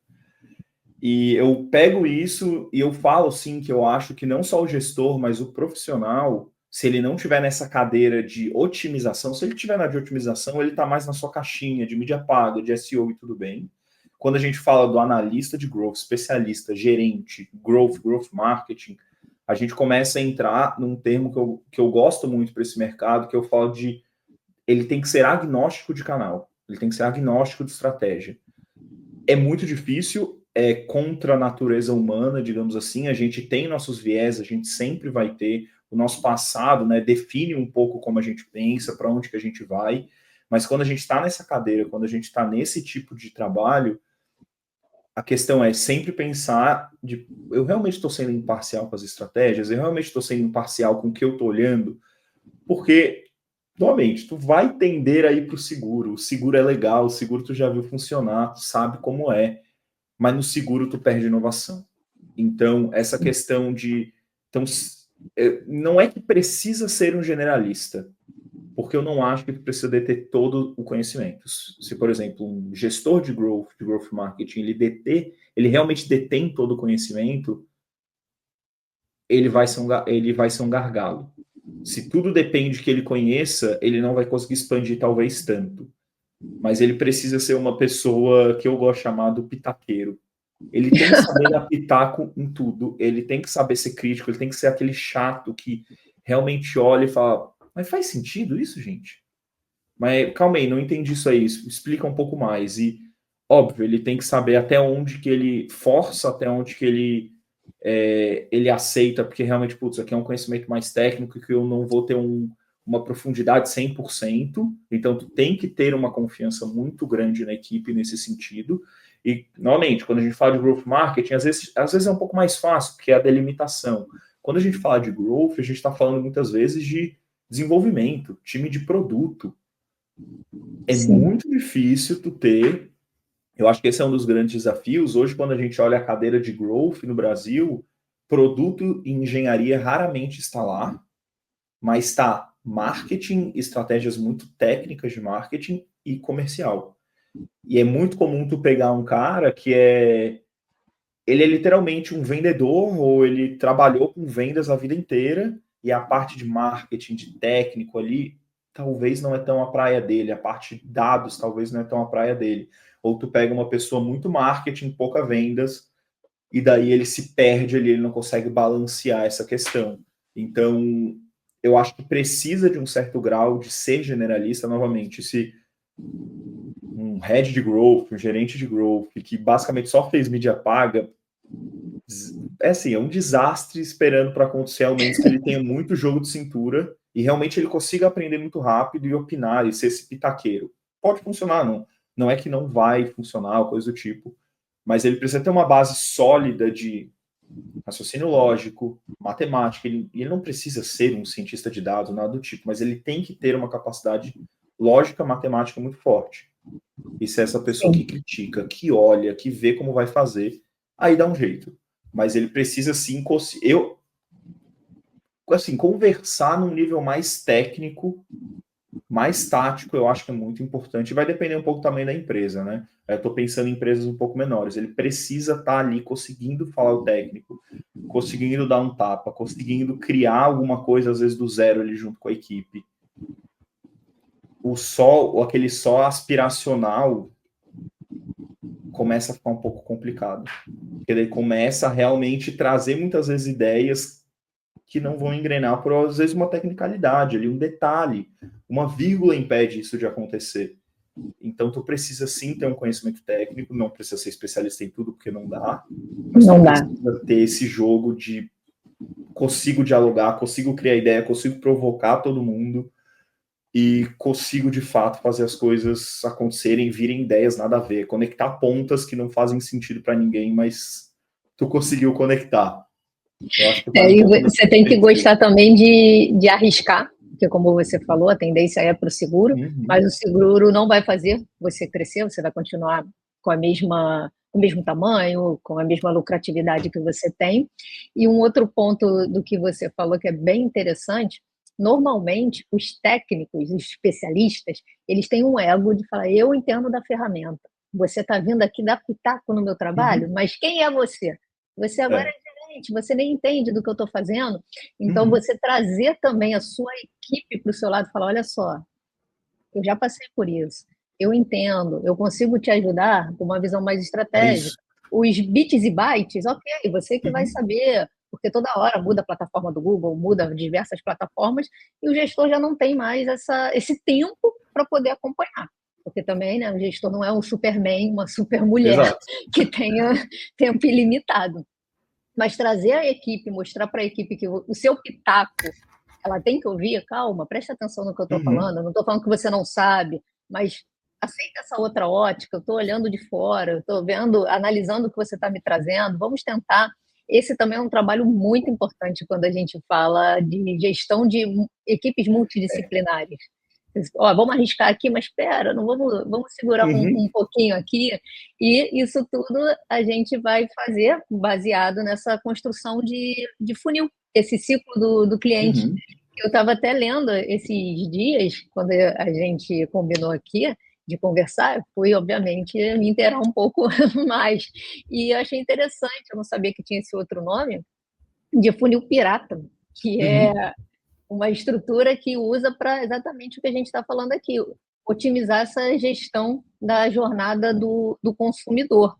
E eu pego isso e eu falo, sim, que eu acho que não só o gestor, mas o profissional, se ele não tiver nessa cadeira de otimização, se ele tiver na de otimização, ele está mais na sua caixinha de mídia paga, de SEO e tudo bem. Quando a gente fala do analista de growth, especialista, gerente, growth marketing, a gente começa a entrar num termo que eu gosto muito para esse mercado, que eu falo de ele tem que ser agnóstico de canal, ele tem que ser agnóstico de estratégia. É muito difícil, é contra a natureza humana, digamos assim. A gente tem nossos viés, a gente sempre vai ter. O nosso passado, né, define um pouco como a gente pensa, para onde que a gente vai. Mas quando a gente está nessa cadeira, quando a gente está nesse tipo de trabalho, a questão é sempre pensar de eu realmente estou sendo imparcial com as estratégias, eu realmente estou sendo imparcial com o que eu estou olhando, porque novamente, tu vai tender aí para o seguro. O seguro é legal, o seguro tu já viu funcionar, tu sabe como é, mas no seguro tu perde inovação. Então, essa questão de. Então, não é que precisa ser um generalista, porque eu não acho que tu precisa deter todo o conhecimento. Se, por exemplo, um gestor de growth marketing, ele realmente detém todo o conhecimento, ele vai ser um gargalo. Se tudo depende que ele conheça, ele não vai conseguir expandir talvez tanto. Mas ele precisa ser uma pessoa que eu gosto de chamar do pitaqueiro. Ele tem que saber dar pitaco em tudo, ele tem que saber ser crítico, ele tem que ser aquele chato que realmente olha e fala, mas faz sentido isso, gente? Mas calma aí, não entendi isso aí. Explica um pouco mais. E, óbvio, ele tem que saber até onde que ele força, até onde que ele aceita, porque realmente, putz, aqui é um conhecimento mais técnico que eu não vou ter uma profundidade 100%. Então, tu tem que ter uma confiança muito grande na equipe nesse sentido. E, novamente, quando a gente fala de growth marketing, às vezes é um pouco mais fácil, porque é a delimitação. Quando a gente fala de growth, a gente está falando muitas vezes de desenvolvimento, time de produto. É Sim. muito difícil tu ter. Eu acho que esse é um dos grandes desafios. Hoje, quando a gente olha a cadeira de growth no Brasil, produto e engenharia raramente está lá, mas está marketing, estratégias muito técnicas de marketing e comercial. E é muito comum tu pegar um cara que ele é literalmente um vendedor ou ele trabalhou com vendas a vida inteira e a parte de marketing, de técnico ali, talvez não é tão a praia dele, a parte de dados talvez não é tão a praia dele. Ou tu pega uma pessoa muito marketing, pouca vendas, e daí ele se perde ali, ele não consegue balancear essa questão. Então, eu acho que precisa de um certo grau de ser generalista novamente. Se um head de growth, um gerente de growth, que basicamente só fez mídia paga, é assim, é um desastre esperando para acontecer, ao menos que ele tenha muito jogo de cintura e realmente ele consiga aprender muito rápido e opinar e ser esse pitaqueiro. Pode funcionar, não é que não vai funcionar, ou coisa do tipo, mas ele precisa ter uma base sólida de raciocínio lógico, matemática, ele não precisa ser um cientista de dados, nada do tipo, mas ele tem que ter uma capacidade lógica, matemática muito forte. E se é essa pessoa que Sim. critica, que olha, que vê como vai fazer, aí dá um jeito. Mas ele precisa sim, assim, conversar num nível mais técnico, mais tático, eu acho que é muito importante. Vai depender um pouco também da empresa, né? Eu estou pensando em empresas um pouco menores. Ele precisa estar ali conseguindo falar o técnico, conseguindo dar um tapa, conseguindo criar alguma coisa, às vezes do zero ali junto com a equipe. Aquele só aspiracional começa a ficar um pouco complicado. Porque daí começa a realmente trazer muitas vezes ideias que não vão engrenar por, às vezes, uma tecnicalidade, ali, um detalhe. Uma vírgula impede isso de acontecer. Então, tu precisa sim ter um conhecimento técnico, não precisa ser especialista em tudo, porque não dá, mas tu Não dá. precisa ter esse jogo de consigo dialogar, consigo criar ideia, consigo provocar todo mundo e consigo, de fato, fazer as coisas acontecerem, virem ideias nada a ver, conectar pontas que não fazem sentido para ninguém, mas tu conseguiu conectar. Eu acho que vai um E pouco dessa você tem que perspectiva. gostar também de arriscar, porque como você falou, a tendência é para o seguro, mas Uhum. o seguro não vai fazer você crescer, você vai continuar com com o mesmo tamanho, com a mesma lucratividade que você tem. E um outro ponto do que você falou que é bem interessante, normalmente os técnicos, os especialistas, eles têm um ego de falar, eu entendo da ferramenta. Você está vindo aqui dar pitaco no meu trabalho, Uhum. mas quem é você? Você agora É. você nem entende do que eu estou fazendo. Então, Uhum. você trazer também a sua equipe para o seu lado e falar: olha só, eu já passei por isso, eu entendo, eu consigo te ajudar com uma visão mais É isso. estratégica. Os bits e bytes, ok, você que vai Uhum. saber, porque toda hora muda a plataforma do Google, muda diversas plataformas, e o gestor já não tem mais esse tempo para poder acompanhar. Porque também, né, o gestor não é um superman, uma supermulher Exato. que tenha tempo ilimitado. Mas trazer a equipe, mostrar para a equipe que o seu pitaco, ela tem que ouvir, calma, presta atenção no que eu estou Uhum. falando, eu não estou falando que você não sabe, mas aceita essa outra ótica, eu estou olhando de fora, eu estou vendo, analisando o que você está me trazendo, vamos tentar. Esse também é um trabalho muito importante quando a gente fala de gestão de equipes É. multidisciplinares. Ó, vamos arriscar aqui, mas espera, não vamos segurar Uhum. um pouquinho aqui. E isso tudo a gente vai fazer baseado nessa construção de funil, esse ciclo do cliente. Uhum. Eu estava até lendo esses dias, quando a gente combinou aqui de conversar, fui, obviamente, me inteirar um pouco mais. E eu achei interessante, eu não sabia que tinha esse outro nome, de funil pirata, que é Uhum. uma estrutura que usa para exatamente o que a gente está falando aqui, otimizar essa gestão da jornada do consumidor.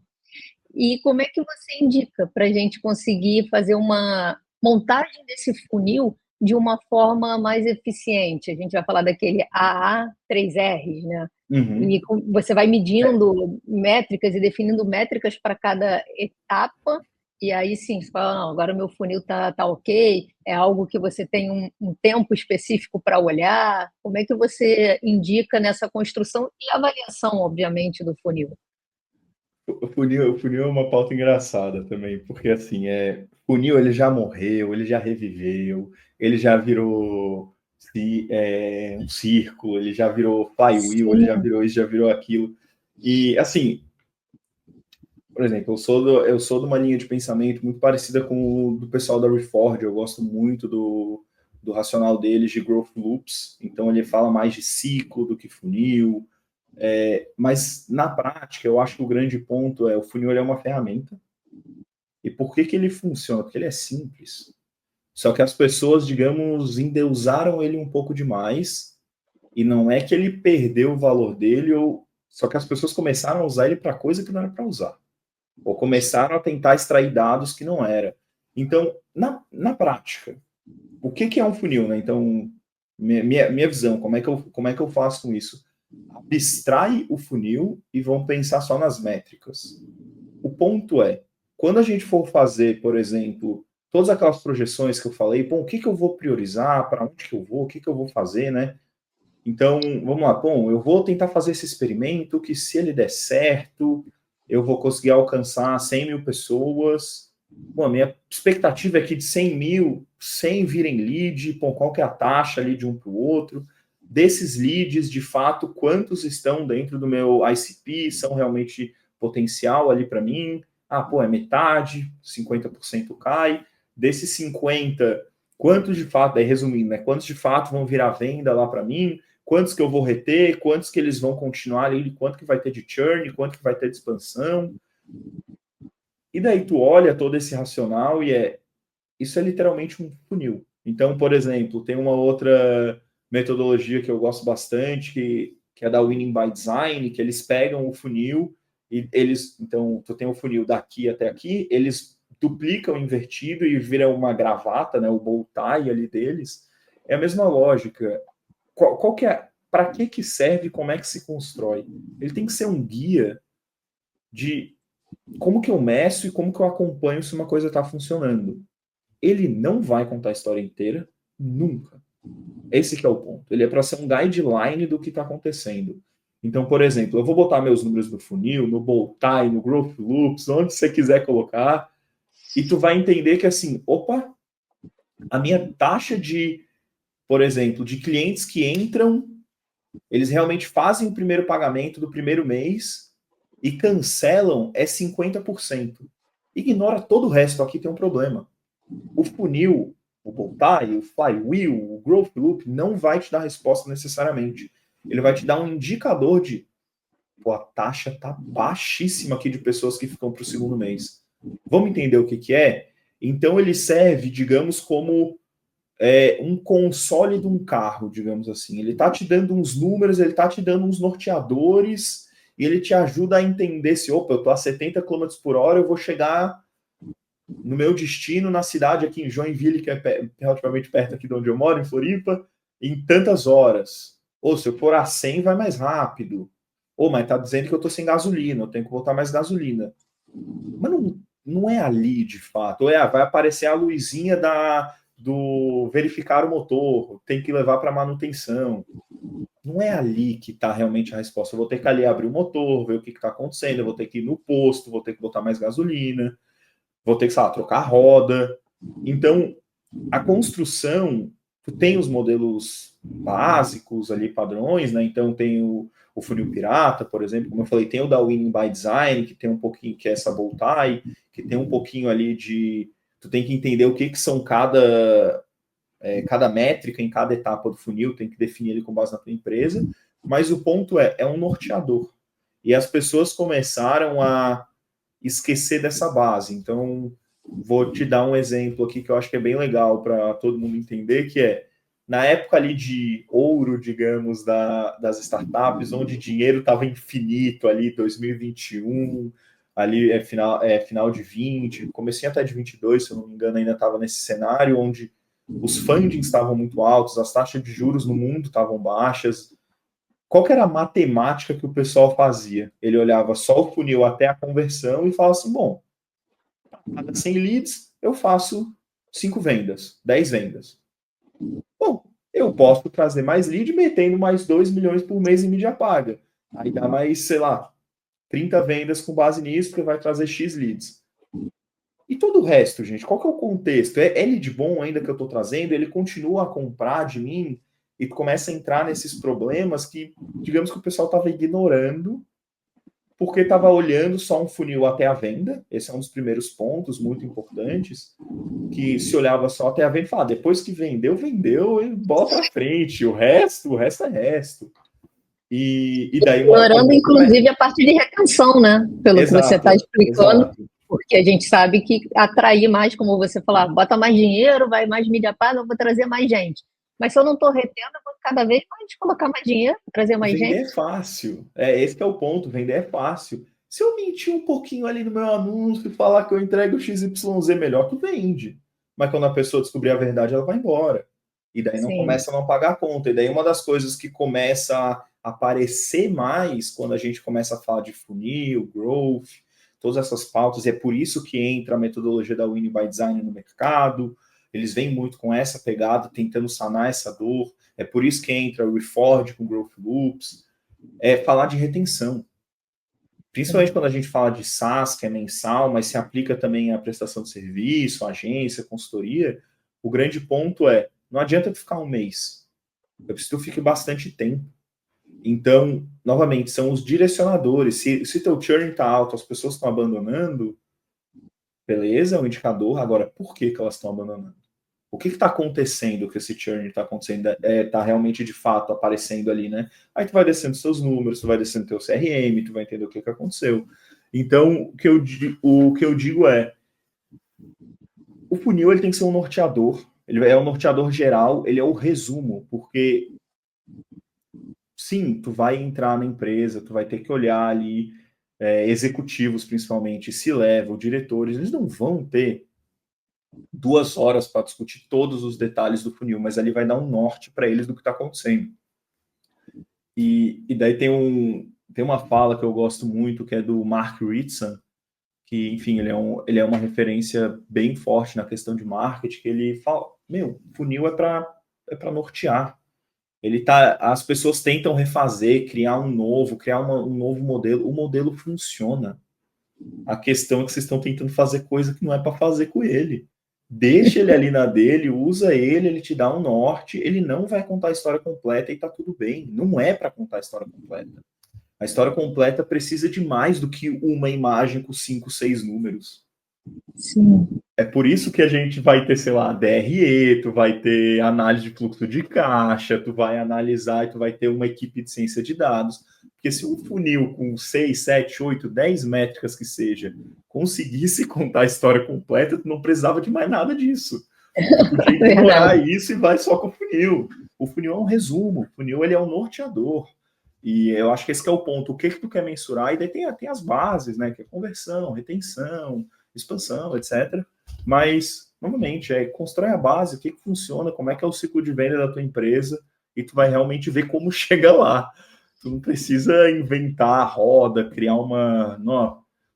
E como é que você indica para a gente conseguir fazer uma montagem desse funil de uma forma mais eficiente. A gente vai falar daquele AA3Rs, né? Uhum. E você vai medindo métricas e definindo métricas para cada etapa, e aí sim, você fala, não, agora o meu funil tá ok, é algo que você tem um tempo específico para olhar. Como é que você indica nessa construção e avaliação, obviamente, do funil? O funil é uma pauta engraçada também, porque assim, funil ele já morreu, ele já reviveu, ele já virou um círculo, ele já virou flywheel, ele já Sim, virou isso, já virou aquilo. E assim, por exemplo, eu sou de uma linha de pensamento muito parecida com o do pessoal da Reforge. Eu gosto muito do racional deles de growth loops. Então ele fala mais de ciclo do que funil. Mas na prática, eu acho que o grande ponto é o funil ele é uma ferramenta. E por que que ele funciona? Porque ele é simples. Só que as pessoas, digamos, endeusaram ele um pouco demais. E não é que ele perdeu o valor dele, só que as pessoas começaram a usar ele para coisa que não era para usar. Ou começaram a tentar extrair dados que não era. Então, na prática, o que, que é um funil? Né? Então, minha visão, como é que eu faço com isso? Abstrai o funil e vamos pensar só nas métricas. O ponto é, quando a gente for fazer, por exemplo, todas aquelas projeções que eu falei, bom, o que, que eu vou priorizar, para onde que eu vou, o que, que eu vou fazer, né? Então, vamos lá. Bom, eu vou tentar fazer esse experimento que, se ele der certo, eu vou conseguir alcançar 100 mil pessoas. Bom, a minha expectativa é que de 100 mil, 100 virem lead. Bom, qual que é a taxa ali de um para o outro? Desses leads, de fato, quantos estão dentro do meu ICP, são realmente potencial ali para mim? Ah, pô, é metade, 50% cai. Desses 50, quantos de fato, aí resumindo, né? Quantos de fato vão virar venda lá para mim? Quantos que eu vou reter, quantos que eles vão continuar ali, quanto que vai ter de churn, quanto que vai ter de expansão. E daí tu olha todo esse racional isso é literalmente um funil. Então, por exemplo, tem uma outra metodologia que eu gosto bastante, que é da Winning by Design, que eles pegam o funil e então, tu tem o funil daqui até aqui, eles duplicam invertido e vira uma gravata, né, o bow tie ali deles. É a mesma lógica. Qual que é, para que serve, como é que se constrói? Ele tem que ser um guia de como que eu meço e como que eu acompanho se uma coisa está funcionando. Ele não vai contar a história inteira, nunca. Esse que é o ponto. Ele é para ser um guideline do que está acontecendo. Então, por exemplo, eu vou botar meus números no funil, no bow tie, no growth loops, onde você quiser colocar, e tu vai entender que assim, opa, a minha taxa de, por exemplo, de clientes que entram, eles realmente fazem o primeiro pagamento do primeiro mês e cancelam 50%. Ignora todo o resto, aqui tem um problema. O funil, o Boltai, o Flywheel, o Growth Loop não vai te dar resposta necessariamente. Ele vai te dar um indicador de, pô, a taxa tá baixíssima aqui de pessoas que ficam para o segundo mês. Vamos entender o que que é? Então ele serve, digamos, como um console de um carro, digamos assim. Ele está te dando uns números, ele está te dando uns norteadores, e ele te ajuda a entender se, opa, eu estou a 70 km por hora, eu vou chegar no meu destino, na cidade aqui em Joinville, que é relativamente perto aqui de onde eu moro, em Floripa, em tantas horas. Ou se eu for a 100, vai mais rápido. Ou, mas tá dizendo que eu tô sem gasolina, eu tenho que botar mais gasolina. Mas não é ali, de fato. Ou vai aparecer a luzinha do verificar o motor, tem que levar para manutenção. Não é ali que está realmente a resposta. Eu vou ter que ali abrir o motor, ver o que está acontecendo, eu vou ter que ir no posto, vou ter que botar mais gasolina, vou ter que, sei lá, trocar a roda. Então, a construção, tu tem os modelos básicos ali, padrões, né? Então tem o funil pirata, por exemplo, como eu falei, tem o da Winning by Design, que tem um pouquinho, que é essa bow tie, que tem um pouquinho ali de, tu tem que entender o que que são cada métrica em cada etapa do funil, tem que definir ele com base na tua empresa, mas o ponto é um norteador. E as pessoas começaram a esquecer dessa base. Então, vou te dar um exemplo aqui que eu acho que é bem legal para todo mundo entender, que é na época ali de ouro, digamos, das startups, onde dinheiro estava infinito ali, 2021, ali final de 20, comecei até de 22, se eu não me engano, ainda estava nesse cenário onde os fundings estavam muito altos, as taxas de juros no mundo estavam baixas. Qual que era a matemática que o pessoal fazia? Ele olhava só o funil até a conversão e falava assim, bom, a cada 100 leads, eu faço 5 vendas, 10 vendas. Bom, eu posso trazer mais lead metendo mais 2 milhões por mês em mídia paga. Aí dá mais, sei lá, 30 vendas com base nisso, porque vai trazer X leads. E todo o resto, gente, qual que é o contexto? É lead bom ainda que eu estou trazendo? Ele continua a comprar de mim e começa a entrar nesses problemas que, digamos que o pessoal estava ignorando porque estava olhando só um funil até a venda. Esse é um dos primeiros pontos muito importantes, que se olhava só até a venda e falava, depois que vendeu, vendeu e bola para frente. O resto é resto. E daí Ignorando, inclusive, a parte de retenção, né? Pelo que você está explicando, exato. porque a gente sabe que atrair mais, como você falou, bota mais dinheiro, vai mais mídia paga, eu vou trazer mais gente. Mas se eu não estou retendo, eu vou cada vez mais colocar mais dinheiro, trazer mais Vender gente. é fácil. Esse que é o ponto, vender é fácil. Se eu mentir um pouquinho ali no meu anúncio e falar que eu entrego o XYZ melhor, tu vende. Mas quando a pessoa descobrir a verdade, ela vai embora. E daí não começa a não pagar a conta. E daí uma das coisas que começa a aparecer mais quando a gente começa a falar de funil, growth, todas essas pautas, e é por isso que entra a metodologia da Winning by Design no mercado. Eles vêm muito com essa pegada, tentando sanar essa dor. É por isso que entra o Reforge com Growth Loops. É falar de retenção. Principalmente quando a gente fala de SaaS, que é mensal, mas se aplica também à prestação de serviço, agência, consultoria, o grande ponto é, não adianta tu ficar um mês. Eu preciso que tu fique bastante tempo. Então, novamente, são os direcionadores. Se teu churn está alto, as pessoas estão abandonando, beleza, é um indicador. Agora, por que elas estão abandonando? O que está acontecendo que esse churn está acontecendo? Está realmente, de fato, aparecendo ali, né? Aí tu vai descendo seus números, tu vai descendo teu CRM, tu vai entender o que aconteceu. Então, o que eu digo é, o funil ele tem que ser um norteador. Ele é um norteador geral, ele é o resumo, porque sim, tu vai entrar na empresa, tu vai ter que olhar ali, executivos principalmente, C-level, diretores, eles não vão ter 2 horas para discutir todos os detalhes do funil, mas ali vai dar um norte para eles do que está acontecendo. E daí tem uma fala que eu gosto muito, que é do Mark Ritson, que, enfim, ele é uma referência bem forte na questão de marketing, que ele fala, funil é para nortear. As pessoas tentam refazer, criar um novo modelo. O modelo funciona. A questão é que vocês estão tentando fazer coisa que não é para fazer com ele. Deixa ele ali na dele, usa ele te dá um norte, ele não vai contar a história completa e tá tudo bem. Não é para contar a história completa. A história completa precisa de mais do que uma imagem com 5, 6 números. Sim. É por isso que a gente vai ter, sei lá, DRE, tu vai ter análise de fluxo de caixa, tu vai analisar e tu vai ter uma equipe de ciência de dados. Porque se um funil com 6, 7, 8, 10 métricas que seja, conseguisse contar a história completa, tu não precisava de mais nada disso. Tu podia ignorar isso e vai só com o funil. O funil é um resumo, o funil ele é um norteador. E eu acho que esse que é o ponto. O que tu quer mensurar? E daí tem as bases, né? Que é conversão, retenção, expansão, etc. Mas, novamente, constrói a base, o que funciona, como é que é o ciclo de venda da tua empresa, e tu vai realmente ver como chega lá. Tu não precisa inventar a roda, criar um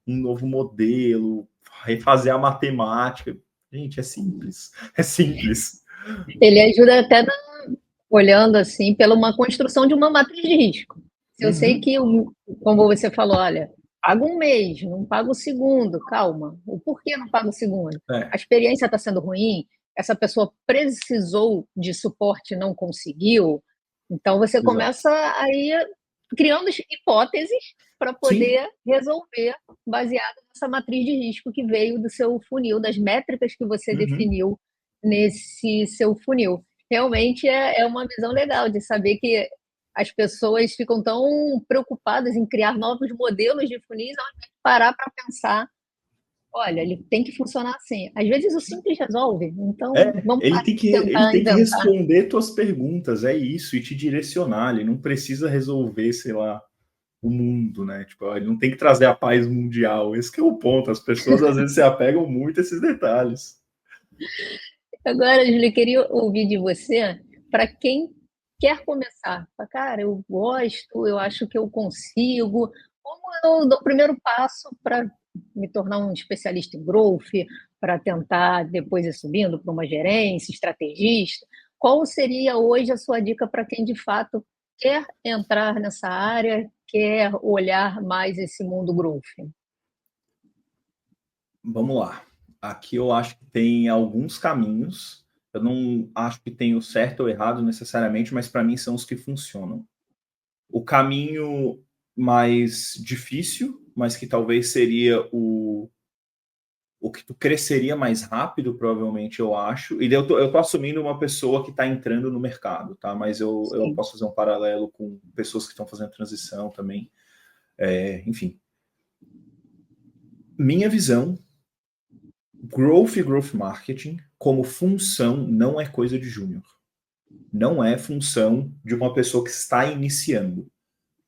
novo modelo, refazer a matemática. Gente, é simples. É simples. Ele ajuda até olhando assim pela uma construção de uma matriz de risco. Se eu sei que, como você falou, olha, pago um mês, não pago o segundo, calma. O porquê não pago o segundo? A experiência está sendo ruim, essa pessoa precisou de suporte e não conseguiu. Então você começa aí criando hipóteses para poder resolver baseado nessa matriz de risco que veio do seu funil, das métricas que você definiu nesse seu funil. Realmente é uma visão legal de saber que as pessoas ficam tão preocupadas em criar novos modelos de funis ao invés de parar para pensar, olha, ele tem que funcionar assim. Às vezes o simples resolve, então vamos ele tem que inventar. responder tuas perguntas, é isso, e te direcionar. Ele não precisa resolver, sei lá, o mundo, né? Tipo, ele não tem que trazer a paz mundial. Esse que é o ponto. As pessoas às vezes se apegam muito a esses detalhes. Agora, Julia, queria ouvir de você, para quem quer começar. Fala, cara, eu gosto, eu acho que eu consigo. Como eu dou o primeiro passo para me tornar um especialista em growth, para tentar depois ir subindo para uma gerência, estrategista? Qual seria hoje a sua dica para quem de fato quer entrar nessa área, quer olhar mais esse mundo growth? Vamos lá. Aqui eu acho que tem alguns caminhos. Eu não acho que tem o certo ou errado necessariamente, mas para mim são os que funcionam. O caminho mais difícil, mas que talvez seria o que tu cresceria mais rápido, provavelmente, eu acho. E eu tô assumindo uma pessoa que está entrando no mercado, tá? Mas eu Sim, posso fazer um paralelo com pessoas que estão fazendo transição também. Enfim. Minha visão, growth e growth marketing, como função, não é coisa de júnior. Não é função de uma pessoa que está iniciando.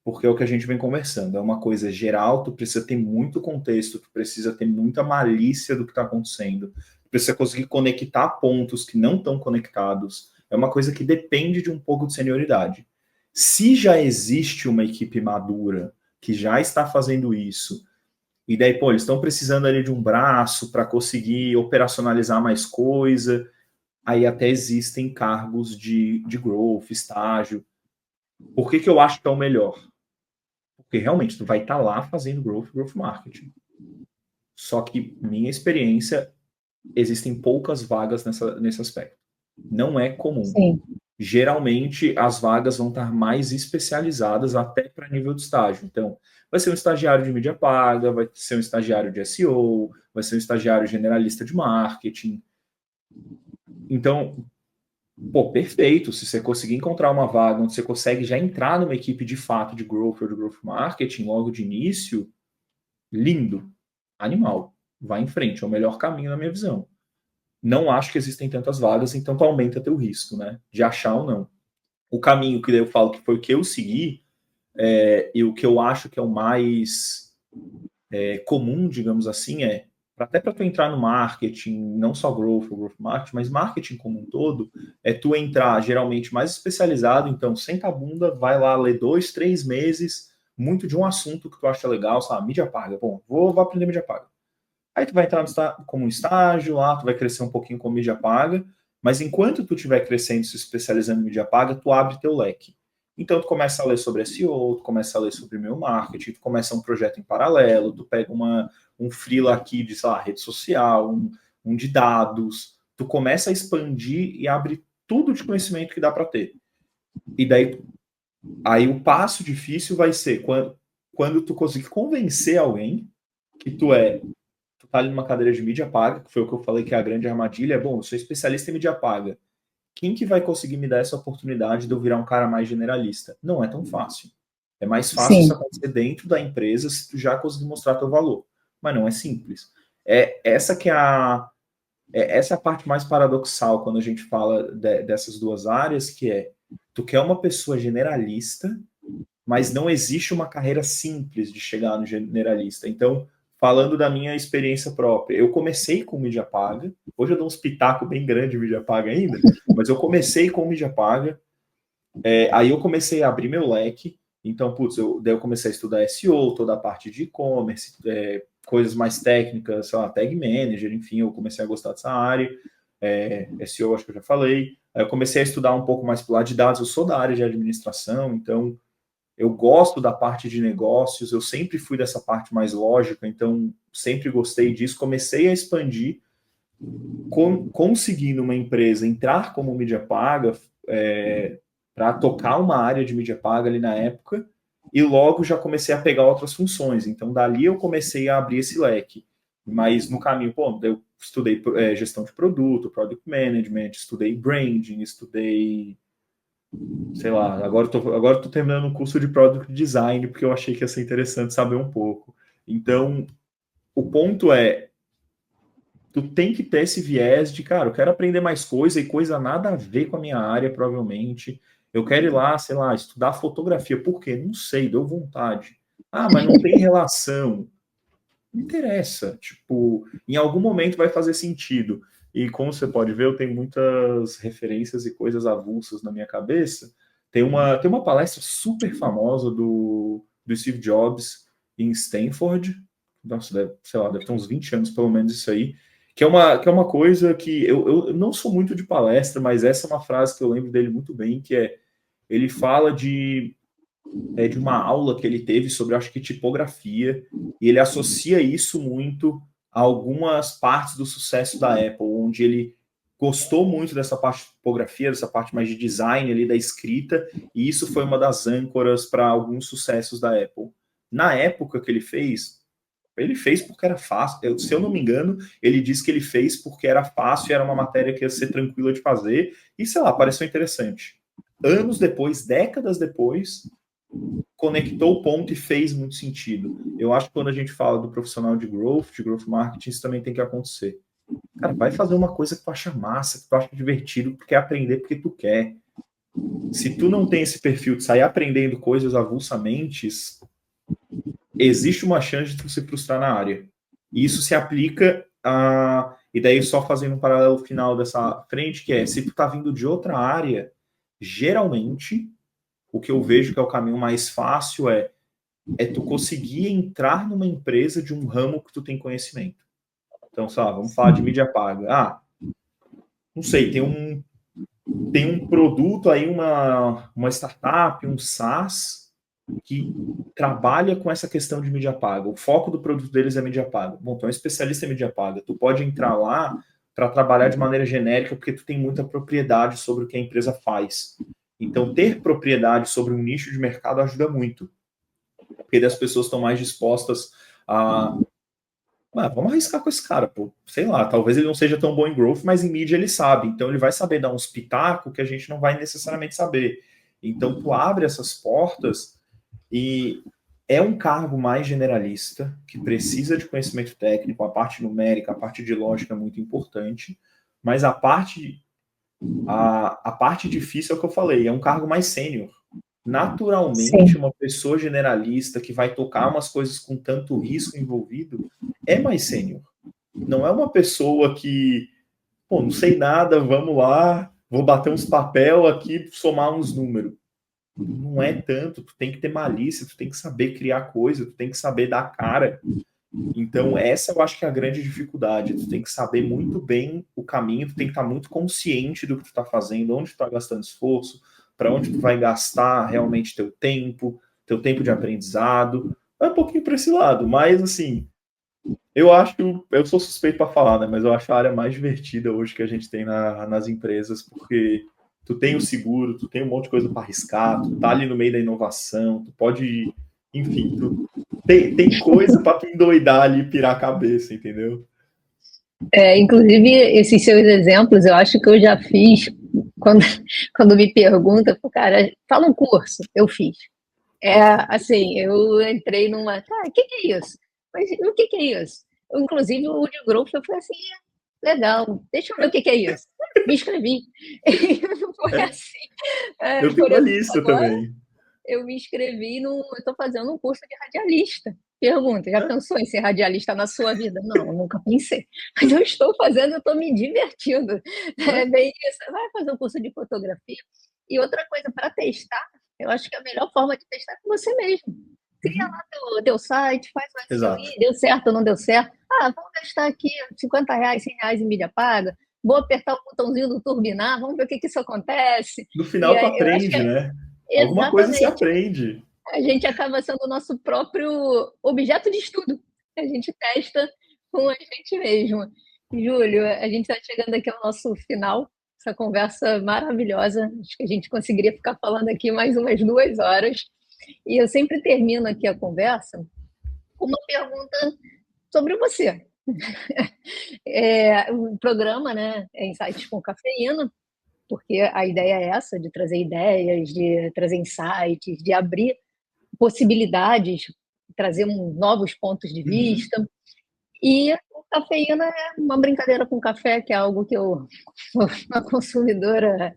Porque é o que a gente vem conversando, é uma coisa geral, tu precisa ter muito contexto, tu precisa ter muita malícia do que está acontecendo, tu precisa conseguir conectar pontos que não estão conectados, é uma coisa que depende de um pouco de senioridade. Se já existe uma equipe madura que já está fazendo isso, e daí, pô, eles estão precisando ali de um braço para conseguir operacionalizar mais coisa, aí até existem cargos de growth, estágio. Por que eu acho que é o melhor? Porque realmente tu vai estar lá fazendo growth marketing. Só que, minha experiência, existem poucas vagas nesse aspecto. Não é comum. sim, Geralmente, as vagas vão estar mais especializadas até para nível de estágio. Então, vai ser um estagiário de mídia paga, vai ser um estagiário de SEO, vai ser um estagiário generalista de marketing. Então, pô, perfeito. Se você conseguir encontrar uma vaga onde você consegue já entrar numa equipe de fato de growth ou de growth marketing logo de início, lindo, animal. Vai em frente, é o melhor caminho na minha visão. Não acho que existem tantas vagas, então tu aumenta teu risco, né? De achar ou não. O caminho que eu falo que foi o que eu segui, e o que eu acho que é o mais comum, digamos assim, até para tu entrar no marketing, não só growth ou growth marketing, mas marketing como um todo, é tu entrar geralmente mais especializado, então senta a bunda, vai lá ler 2, 3 meses, muito de um assunto que tu acha legal, sabe? Mídia paga. Bom, vou aprender mídia paga. Aí tu vai entrar como um estágio lá, tu vai crescer um pouquinho com mídia paga, mas enquanto tu estiver crescendo, se especializando em mídia paga, tu abre teu leque. Então tu começa a ler sobre SEO, tu começa a ler sobre e-mail marketing, tu começa um projeto em paralelo, tu pega um freela aqui de, sei lá, rede social, um de dados, tu começa a expandir e abre tudo de conhecimento que dá para ter. E daí, aí o passo difícil vai ser quando tu conseguir convencer alguém que tu tá ali numa cadeira de mídia paga, que foi o que eu falei que é a grande armadilha, bom, eu sou especialista em mídia paga. Quem que vai conseguir me dar essa oportunidade de eu virar um cara mais generalista? Não é tão fácil. É mais fácil isso sim. acontecer dentro da empresa se tu já conseguir mostrar teu valor. Mas não é simples. Essa é a parte mais paradoxal quando a gente fala dessas duas áreas, que tu quer uma pessoa generalista, mas não existe uma carreira simples de chegar no generalista. Então, falando da minha experiência própria, eu comecei com mídia paga, hoje eu dou um espetáculo bem grande de mídia paga ainda, mas eu comecei com mídia paga, aí eu comecei a abrir meu leque, então, daí eu comecei a estudar SEO, toda a parte de e-commerce, coisas mais técnicas, sei lá, tag manager, enfim, eu comecei a gostar dessa área, SEO acho que eu já falei, aí eu comecei a estudar um pouco mais pro lado de dados, eu sou da área de administração, então eu gosto da parte de negócios, eu sempre fui dessa parte mais lógica, então sempre gostei disso. Comecei a expandir, conseguindo uma empresa entrar como mídia paga, para tocar uma área de mídia paga ali na época, e logo já comecei a pegar outras funções. Então, dali eu comecei a abrir esse leque. Mas no caminho, pô, eu estudei gestão de produto, product management, estudei branding, estudei sei lá, agora tô terminando um curso de Product Design, porque eu achei que ia ser interessante saber um pouco. Então, o ponto tu tem que ter esse viés de, cara, eu quero aprender mais coisa e coisa nada a ver com a minha área, provavelmente. Eu quero ir lá, sei lá, estudar fotografia. Por quê? Não sei, deu vontade. Ah, mas não tem relação. Não interessa. Tipo, em algum momento vai fazer sentido. E como você pode ver, eu tenho muitas referências e coisas avulsas na minha cabeça. Tem uma palestra super famosa do Steve Jobs em Stanford. Nossa, sei lá, deve ter uns 20 anos pelo menos isso aí. Que é uma coisa que eu não sou muito de palestra, mas essa é uma frase que eu lembro dele muito bem, que é ele fala de uma aula que ele teve sobre, acho que, tipografia, e ele associa isso muito a algumas partes do sucesso da Apple, onde ele gostou muito dessa parte de tipografia, dessa parte mais de design ali da escrita, e isso foi uma das âncoras para alguns sucessos da Apple. Na época que ele fez porque era fácil. Se eu não me engano, ele disse que ele fez porque era fácil e era uma matéria que ia ser tranquila de fazer, e sei lá, pareceu interessante. Anos depois, décadas depois, conectou o ponto e fez muito sentido. Eu acho que quando a gente fala do profissional de growth marketing, isso também tem que acontecer. Cara, vai fazer uma coisa que tu acha massa, que tu acha divertido, que tu quer aprender porque tu quer. Se tu não tem esse perfil de sair aprendendo coisas avulsamente, existe uma chance de tu se frustrar na área. E isso se aplica a... E daí, só fazendo um paralelo final dessa frente, que é, se tu tá vindo de outra área, geralmente, o que eu vejo que é o caminho mais fácil é tu conseguir entrar numa empresa de um ramo que tu tem conhecimento. Então, sei lá, vamos falar de mídia paga. Ah, não sei, tem um produto aí, uma startup, um SaaS, que trabalha com essa questão de mídia paga. O foco do produto deles é mídia paga. Bom, tu é um especialista em mídia paga. Tu pode entrar lá para trabalhar de maneira genérica, porque tu tem muita propriedade sobre o que a empresa faz. Então, ter propriedade sobre um nicho de mercado ajuda muito, porque as pessoas estão mais dispostas a... vamos arriscar com esse cara, pô. Sei lá, talvez ele não seja tão bom em growth, mas em mídia ele sabe. Então ele vai saber dar uns pitacos que a gente não vai necessariamente saber. Então tu abre essas portas e é um cargo mais generalista, que precisa de conhecimento técnico, a parte numérica, a parte de lógica é muito importante, mas a parte difícil é o que eu falei, é um cargo mais sênior. Naturalmente, Sim. uma pessoa generalista que vai tocar umas coisas com tanto risco envolvido é mais sênior. Não é uma pessoa que, pô, não sei nada, vamos lá, vou bater uns papel aqui, somar uns números. Não é tanto, tu tem que ter malícia, tu tem que saber criar coisa, tu tem que saber dar cara. Então, essa eu acho que é a grande dificuldade. Tu tem que saber muito bem o caminho, tu tem que estar muito consciente do que tu está fazendo, onde tu está gastando esforço, para onde tu vai gastar realmente teu tempo de aprendizado. É um pouquinho para esse lado, mas assim, eu sou suspeito para falar, né? Mas eu acho a área mais divertida hoje que a gente tem nas empresas, porque tu tem o seguro, tu tem um monte de coisa para arriscar, tu tá ali no meio da inovação, tu pode, enfim, tem coisa para tu endoidar ali e pirar a cabeça, entendeu? Inclusive, esses seus exemplos, eu acho que eu já fiz quando, quando me pergunta, pô, cara, fala um curso, eu fiz. Assim, eu entrei numa. O que que é isso? Mas o que que é isso? Inclusive, o de Growth, eu falei assim: legal, deixa eu ver o que que é isso. Me inscrevi. E foi É, assim. eu tenho Por uma exemplo, lista agora também. eu me inscrevi no. Eu estou fazendo um curso de radialista. Pergunta, já É, pensou em ser radialista na sua vida? Não, nunca pensei. Mas eu estou fazendo, eu estou me divertindo. É é, bem isso. Vai fazer um curso de fotografia. E outra coisa, para testar, eu acho que a melhor forma de testar é com você mesmo. Cria uhum, lá teu site, faz o exato. SEO, deu certo ou não deu certo. Ah, vamos gastar aqui R$ 50, R$ 100 em mídia paga. Vou apertar o botãozinho do turbinar, vamos ver o que que isso acontece. No E final tu aí, eu acho que aprende, né? Alguma coisa se exatamente, aprende. a gente acaba sendo o nosso próprio objeto de estudo. A gente testa com a gente mesmo. Júlio, a gente está chegando aqui ao nosso final, essa conversa maravilhosa. Acho que a gente conseguiria ficar falando aqui mais umas 2 horas. E eu sempre termino aqui a conversa com uma pergunta sobre você. O programa, né, é Insights com Cafeína, porque a ideia é essa, de trazer ideias, de trazer insights, de abrir possibilidades, trazer novos pontos de Uhum. vista. E o cafeína é uma brincadeira com café, que é algo que eu sou uma consumidora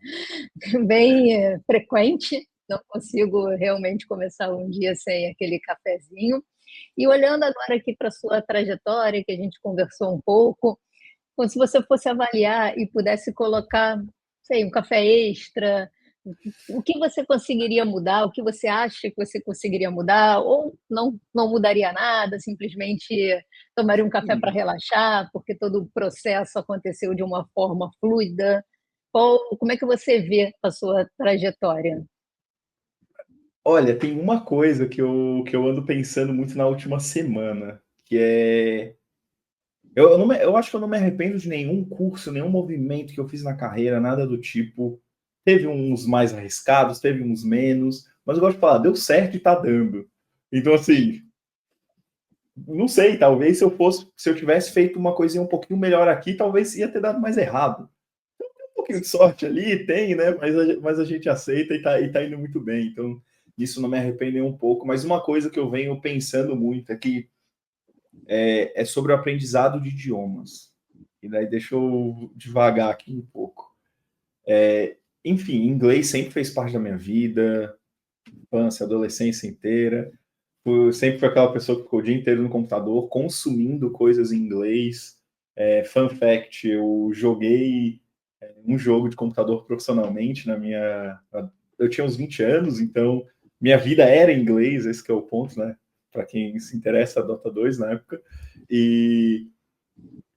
bem frequente. Não consigo realmente começar um dia sem aquele cafezinho. E olhando agora aqui para a sua trajetória, que a gente conversou um pouco, Ou se você fosse avaliar e pudesse colocar, sei, um café extra, o que você conseguiria mudar? O que você acha que você conseguiria mudar? Ou não mudaria nada, simplesmente tomaria um café para Hum. relaxar, porque todo o processo aconteceu de uma forma fluida? Ou como é que você vê a sua trajetória? Olha, tem uma coisa que eu ando pensando muito na última semana, que é. Eu acho que eu não me arrependo de nenhum curso, nenhum movimento que eu fiz na carreira, nada do tipo. Teve uns mais arriscados, teve uns menos, mas eu gosto de falar, deu certo e tá dando. Então, assim, não sei, talvez se eu tivesse feito uma coisinha um pouquinho melhor aqui, talvez ia ter dado mais errado. Um pouquinho de sorte ali, tem, né? Mas a gente aceita e tá indo muito bem. Então, isso não me arrepende nem um pouco. Mas uma coisa que eu venho pensando muito é que é sobre o aprendizado de idiomas. E daí deixa eu devagar aqui um pouco. Enfim, inglês sempre fez parte da minha vida, infância, adolescência inteira. Eu sempre fui aquela pessoa que ficou o dia inteiro no computador consumindo coisas em inglês. Fun fact, eu joguei um jogo de computador profissionalmente na minha. Eu tinha uns 20 anos, então minha vida era em inglês, esse que é o ponto, né? Para quem se interessa, Dota 2 na época. E,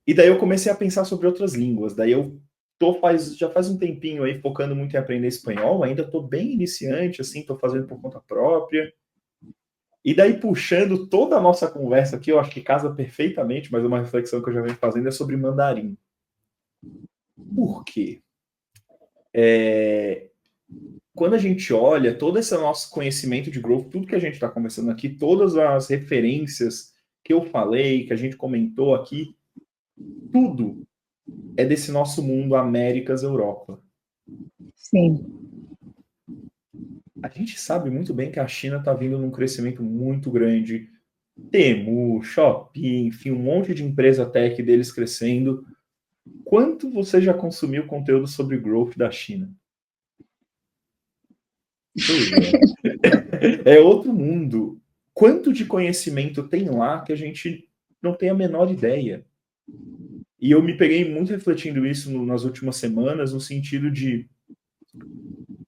e daí eu comecei a pensar sobre outras línguas. Daí eu já faz um tempinho aí focando muito em aprender espanhol, ainda estou bem iniciante, assim, estou fazendo por conta própria. E daí, puxando toda a nossa conversa aqui, eu acho que casa perfeitamente, mas uma reflexão que eu já venho fazendo é sobre mandarim. Por quê? Quando a gente olha todo esse nosso conhecimento de growth, tudo que a gente está conversando aqui, todas as referências que eu falei, que a gente comentou aqui, tudo é desse nosso mundo Américas, Europa. Sim, A gente sabe muito bem que a China está vindo num crescimento muito grande. Temu, Shopee, enfim, um monte de empresa tech deles crescendo. Quanto você já consumiu conteúdo sobre growth da China? Pois é outro mundo. Quanto de conhecimento tem lá que a gente não tem a menor ideia? E eu me peguei muito refletindo isso nas últimas semanas, no sentido de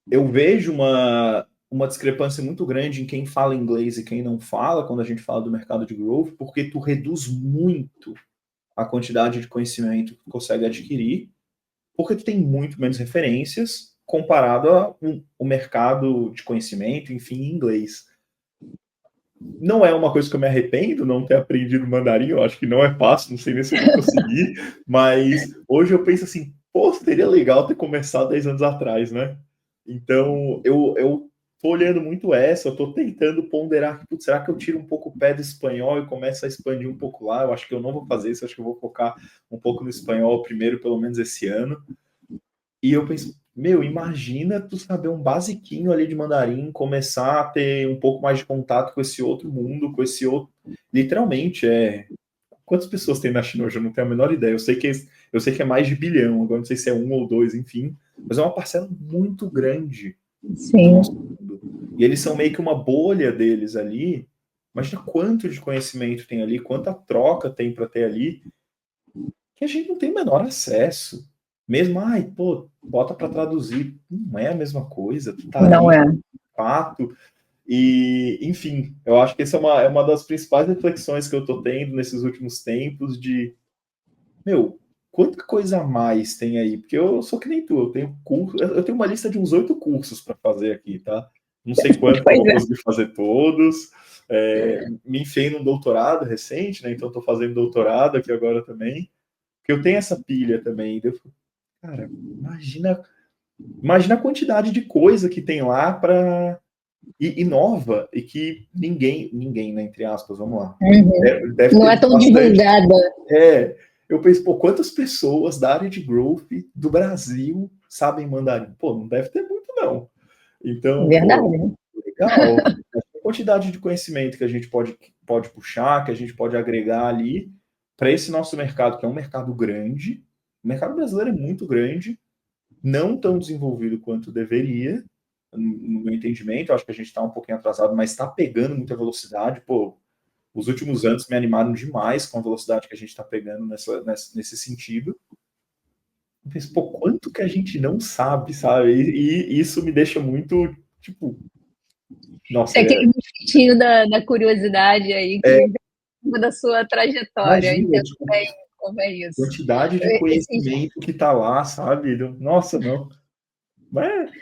eu vejo uma discrepância muito grande em quem fala inglês e quem não fala quando a gente fala do mercado de growth, porque tu reduz muito a quantidade de conhecimento que tu consegue adquirir, porque tu tem muito menos referências comparado ao mercado de conhecimento, enfim, em inglês. Não é uma coisa que eu me arrependo, não ter aprendido mandarim, eu acho que não é fácil, não sei nem se eu vou conseguir, mas hoje eu penso assim, pô, seria legal ter começado 10 anos atrás, né? Então, eu tô olhando muito essa, eu tô tentando ponderar, putz, será que eu tiro um pouco o pé do espanhol e começo a expandir um pouco lá? Eu acho que eu não vou fazer isso, acho que eu vou focar um pouco no espanhol primeiro, pelo menos esse ano. E eu penso, meu, imagina tu saber um basiquinho ali de mandarim, começar a ter um pouco mais de contato com esse outro mundo, com esse outro. Literalmente, quantas pessoas tem na China hoje? Eu não tenho a menor ideia. Eu sei que é mais de bilhão, agora não sei se é um ou dois, enfim. Mas é uma parcela muito grande do sim. nosso mundo. E eles são meio que uma bolha deles ali. Imagina quanto de conhecimento tem ali, quanta troca tem para ter ali, que a gente não tem o menor acesso. Mesmo, ai, pô, bota para traduzir. Não é a mesma coisa, tu tá Não ali, é. fato. E, enfim, eu acho que essa é uma das principais reflexões que eu tô tendo nesses últimos tempos de, meu, quanta coisa a mais tem aí? Porque eu sou que nem tu, eu tenho curso, eu tenho uma lista de uns 8 cursos para fazer aqui, tá? Não sei quanto que eu Pois vou é. conseguir fazer todos. Me enfiei num doutorado recente, né? Então estou fazendo doutorado aqui agora também. Porque eu tenho essa pilha também. Eu fico, cara, imagina a quantidade de coisa que tem lá para e nova e que ninguém, né, entre aspas, vamos lá. Uhum. Deve Não ter é tão bastante. divulgada. Eu penso, pô, quantas pessoas da área de growth do Brasil sabem mandarim? Pô, não deve ter muito, não. Então, pô, Verdade. legal. A quantidade de conhecimento que a gente pode puxar, que a gente pode agregar ali para esse nosso mercado, que é um mercado grande. O mercado brasileiro é muito grande, não tão desenvolvido quanto deveria, no meu entendimento. Eu acho que a gente está um pouquinho atrasado, mas está pegando muita velocidade. Pô, os últimos anos me animaram demais com a velocidade que a gente está pegando nesse sentido. Eu penso, pô, quanto que a gente não sabe, sabe? E isso me deixa muito, tipo... Nossa, é aquele mosquitinho da curiosidade aí que vem da sua trajetória. imagina, Entendo tipo, bem como é isso. quantidade de Esses conhecimento que tá lá, sabe? Nossa, não.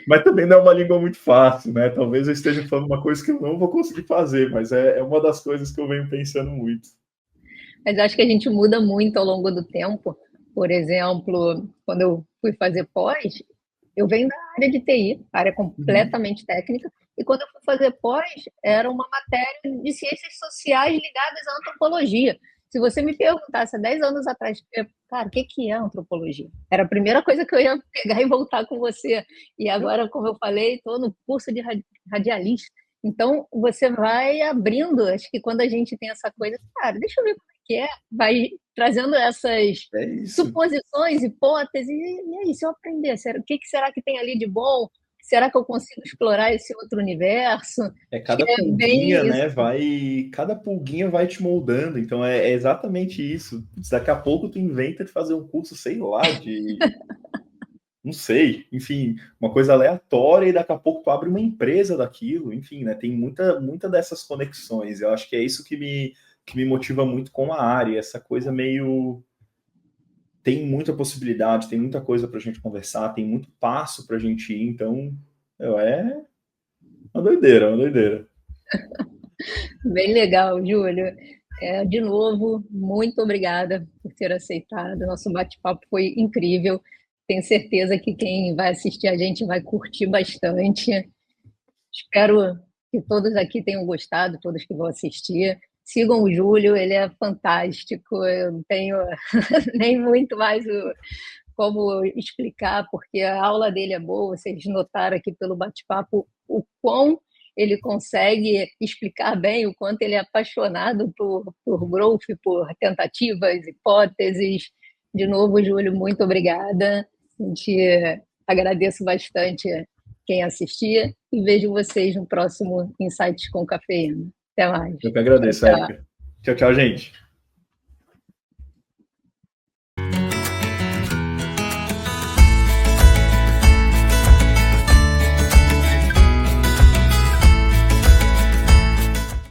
Mas também não é uma língua muito fácil, né? Talvez eu esteja falando uma coisa que eu não vou conseguir fazer, mas é uma das coisas que eu venho pensando muito. Mas acho que a gente muda muito ao longo do tempo. Por exemplo, quando eu fui fazer pós, eu venho da área de TI, área completamente técnica, e quando eu fui fazer pós, era uma matéria de ciências sociais ligadas à antropologia. Se você me perguntasse há 10 anos atrás, cara, o que é antropologia? Era a primeira coisa que eu ia pegar e voltar com você. E agora, como eu falei, estou no curso de radialista. Então, você vai abrindo, acho que quando a gente tem essa coisa, cara, deixa eu ver como é que é, vai trazendo essas suposições, hipóteses, e aí, se eu aprender, o que será que tem ali de bom? Será que eu consigo explorar esse outro universo? Cada pulguinha, né, cada pulguinha vai te moldando, então é exatamente isso. Daqui a pouco tu inventa de fazer um curso, sei lá, de... não sei, enfim, uma coisa aleatória e daqui a pouco tu abre uma empresa daquilo, enfim, né, tem muita dessas conexões. Eu acho que é isso que me motiva muito com a área, essa coisa meio... tem muita possibilidade, tem muita coisa para a gente conversar, tem muito passo para a gente ir, então é uma doideira, uma doideira. Bem legal, Júlio. De novo, muito obrigada por ter aceitado. Nosso bate-papo foi incrível. Tenho certeza que quem vai assistir a gente vai curtir bastante. Espero que todos aqui tenham gostado, todos que vão assistir. Sigam o Júlio, ele é fantástico. Eu não tenho nem muito mais como explicar, porque a aula dele é boa. Vocês notaram aqui pelo bate-papo o quão ele consegue explicar bem, o quanto ele é apaixonado por growth, por tentativas, hipóteses. De novo, Júlio, muito obrigada. A gente agradeço bastante quem assistia e vejo vocês no próximo Insights com Cafeína. Até mais. Eu que agradeço, Érica. Tchau, tchau, gente.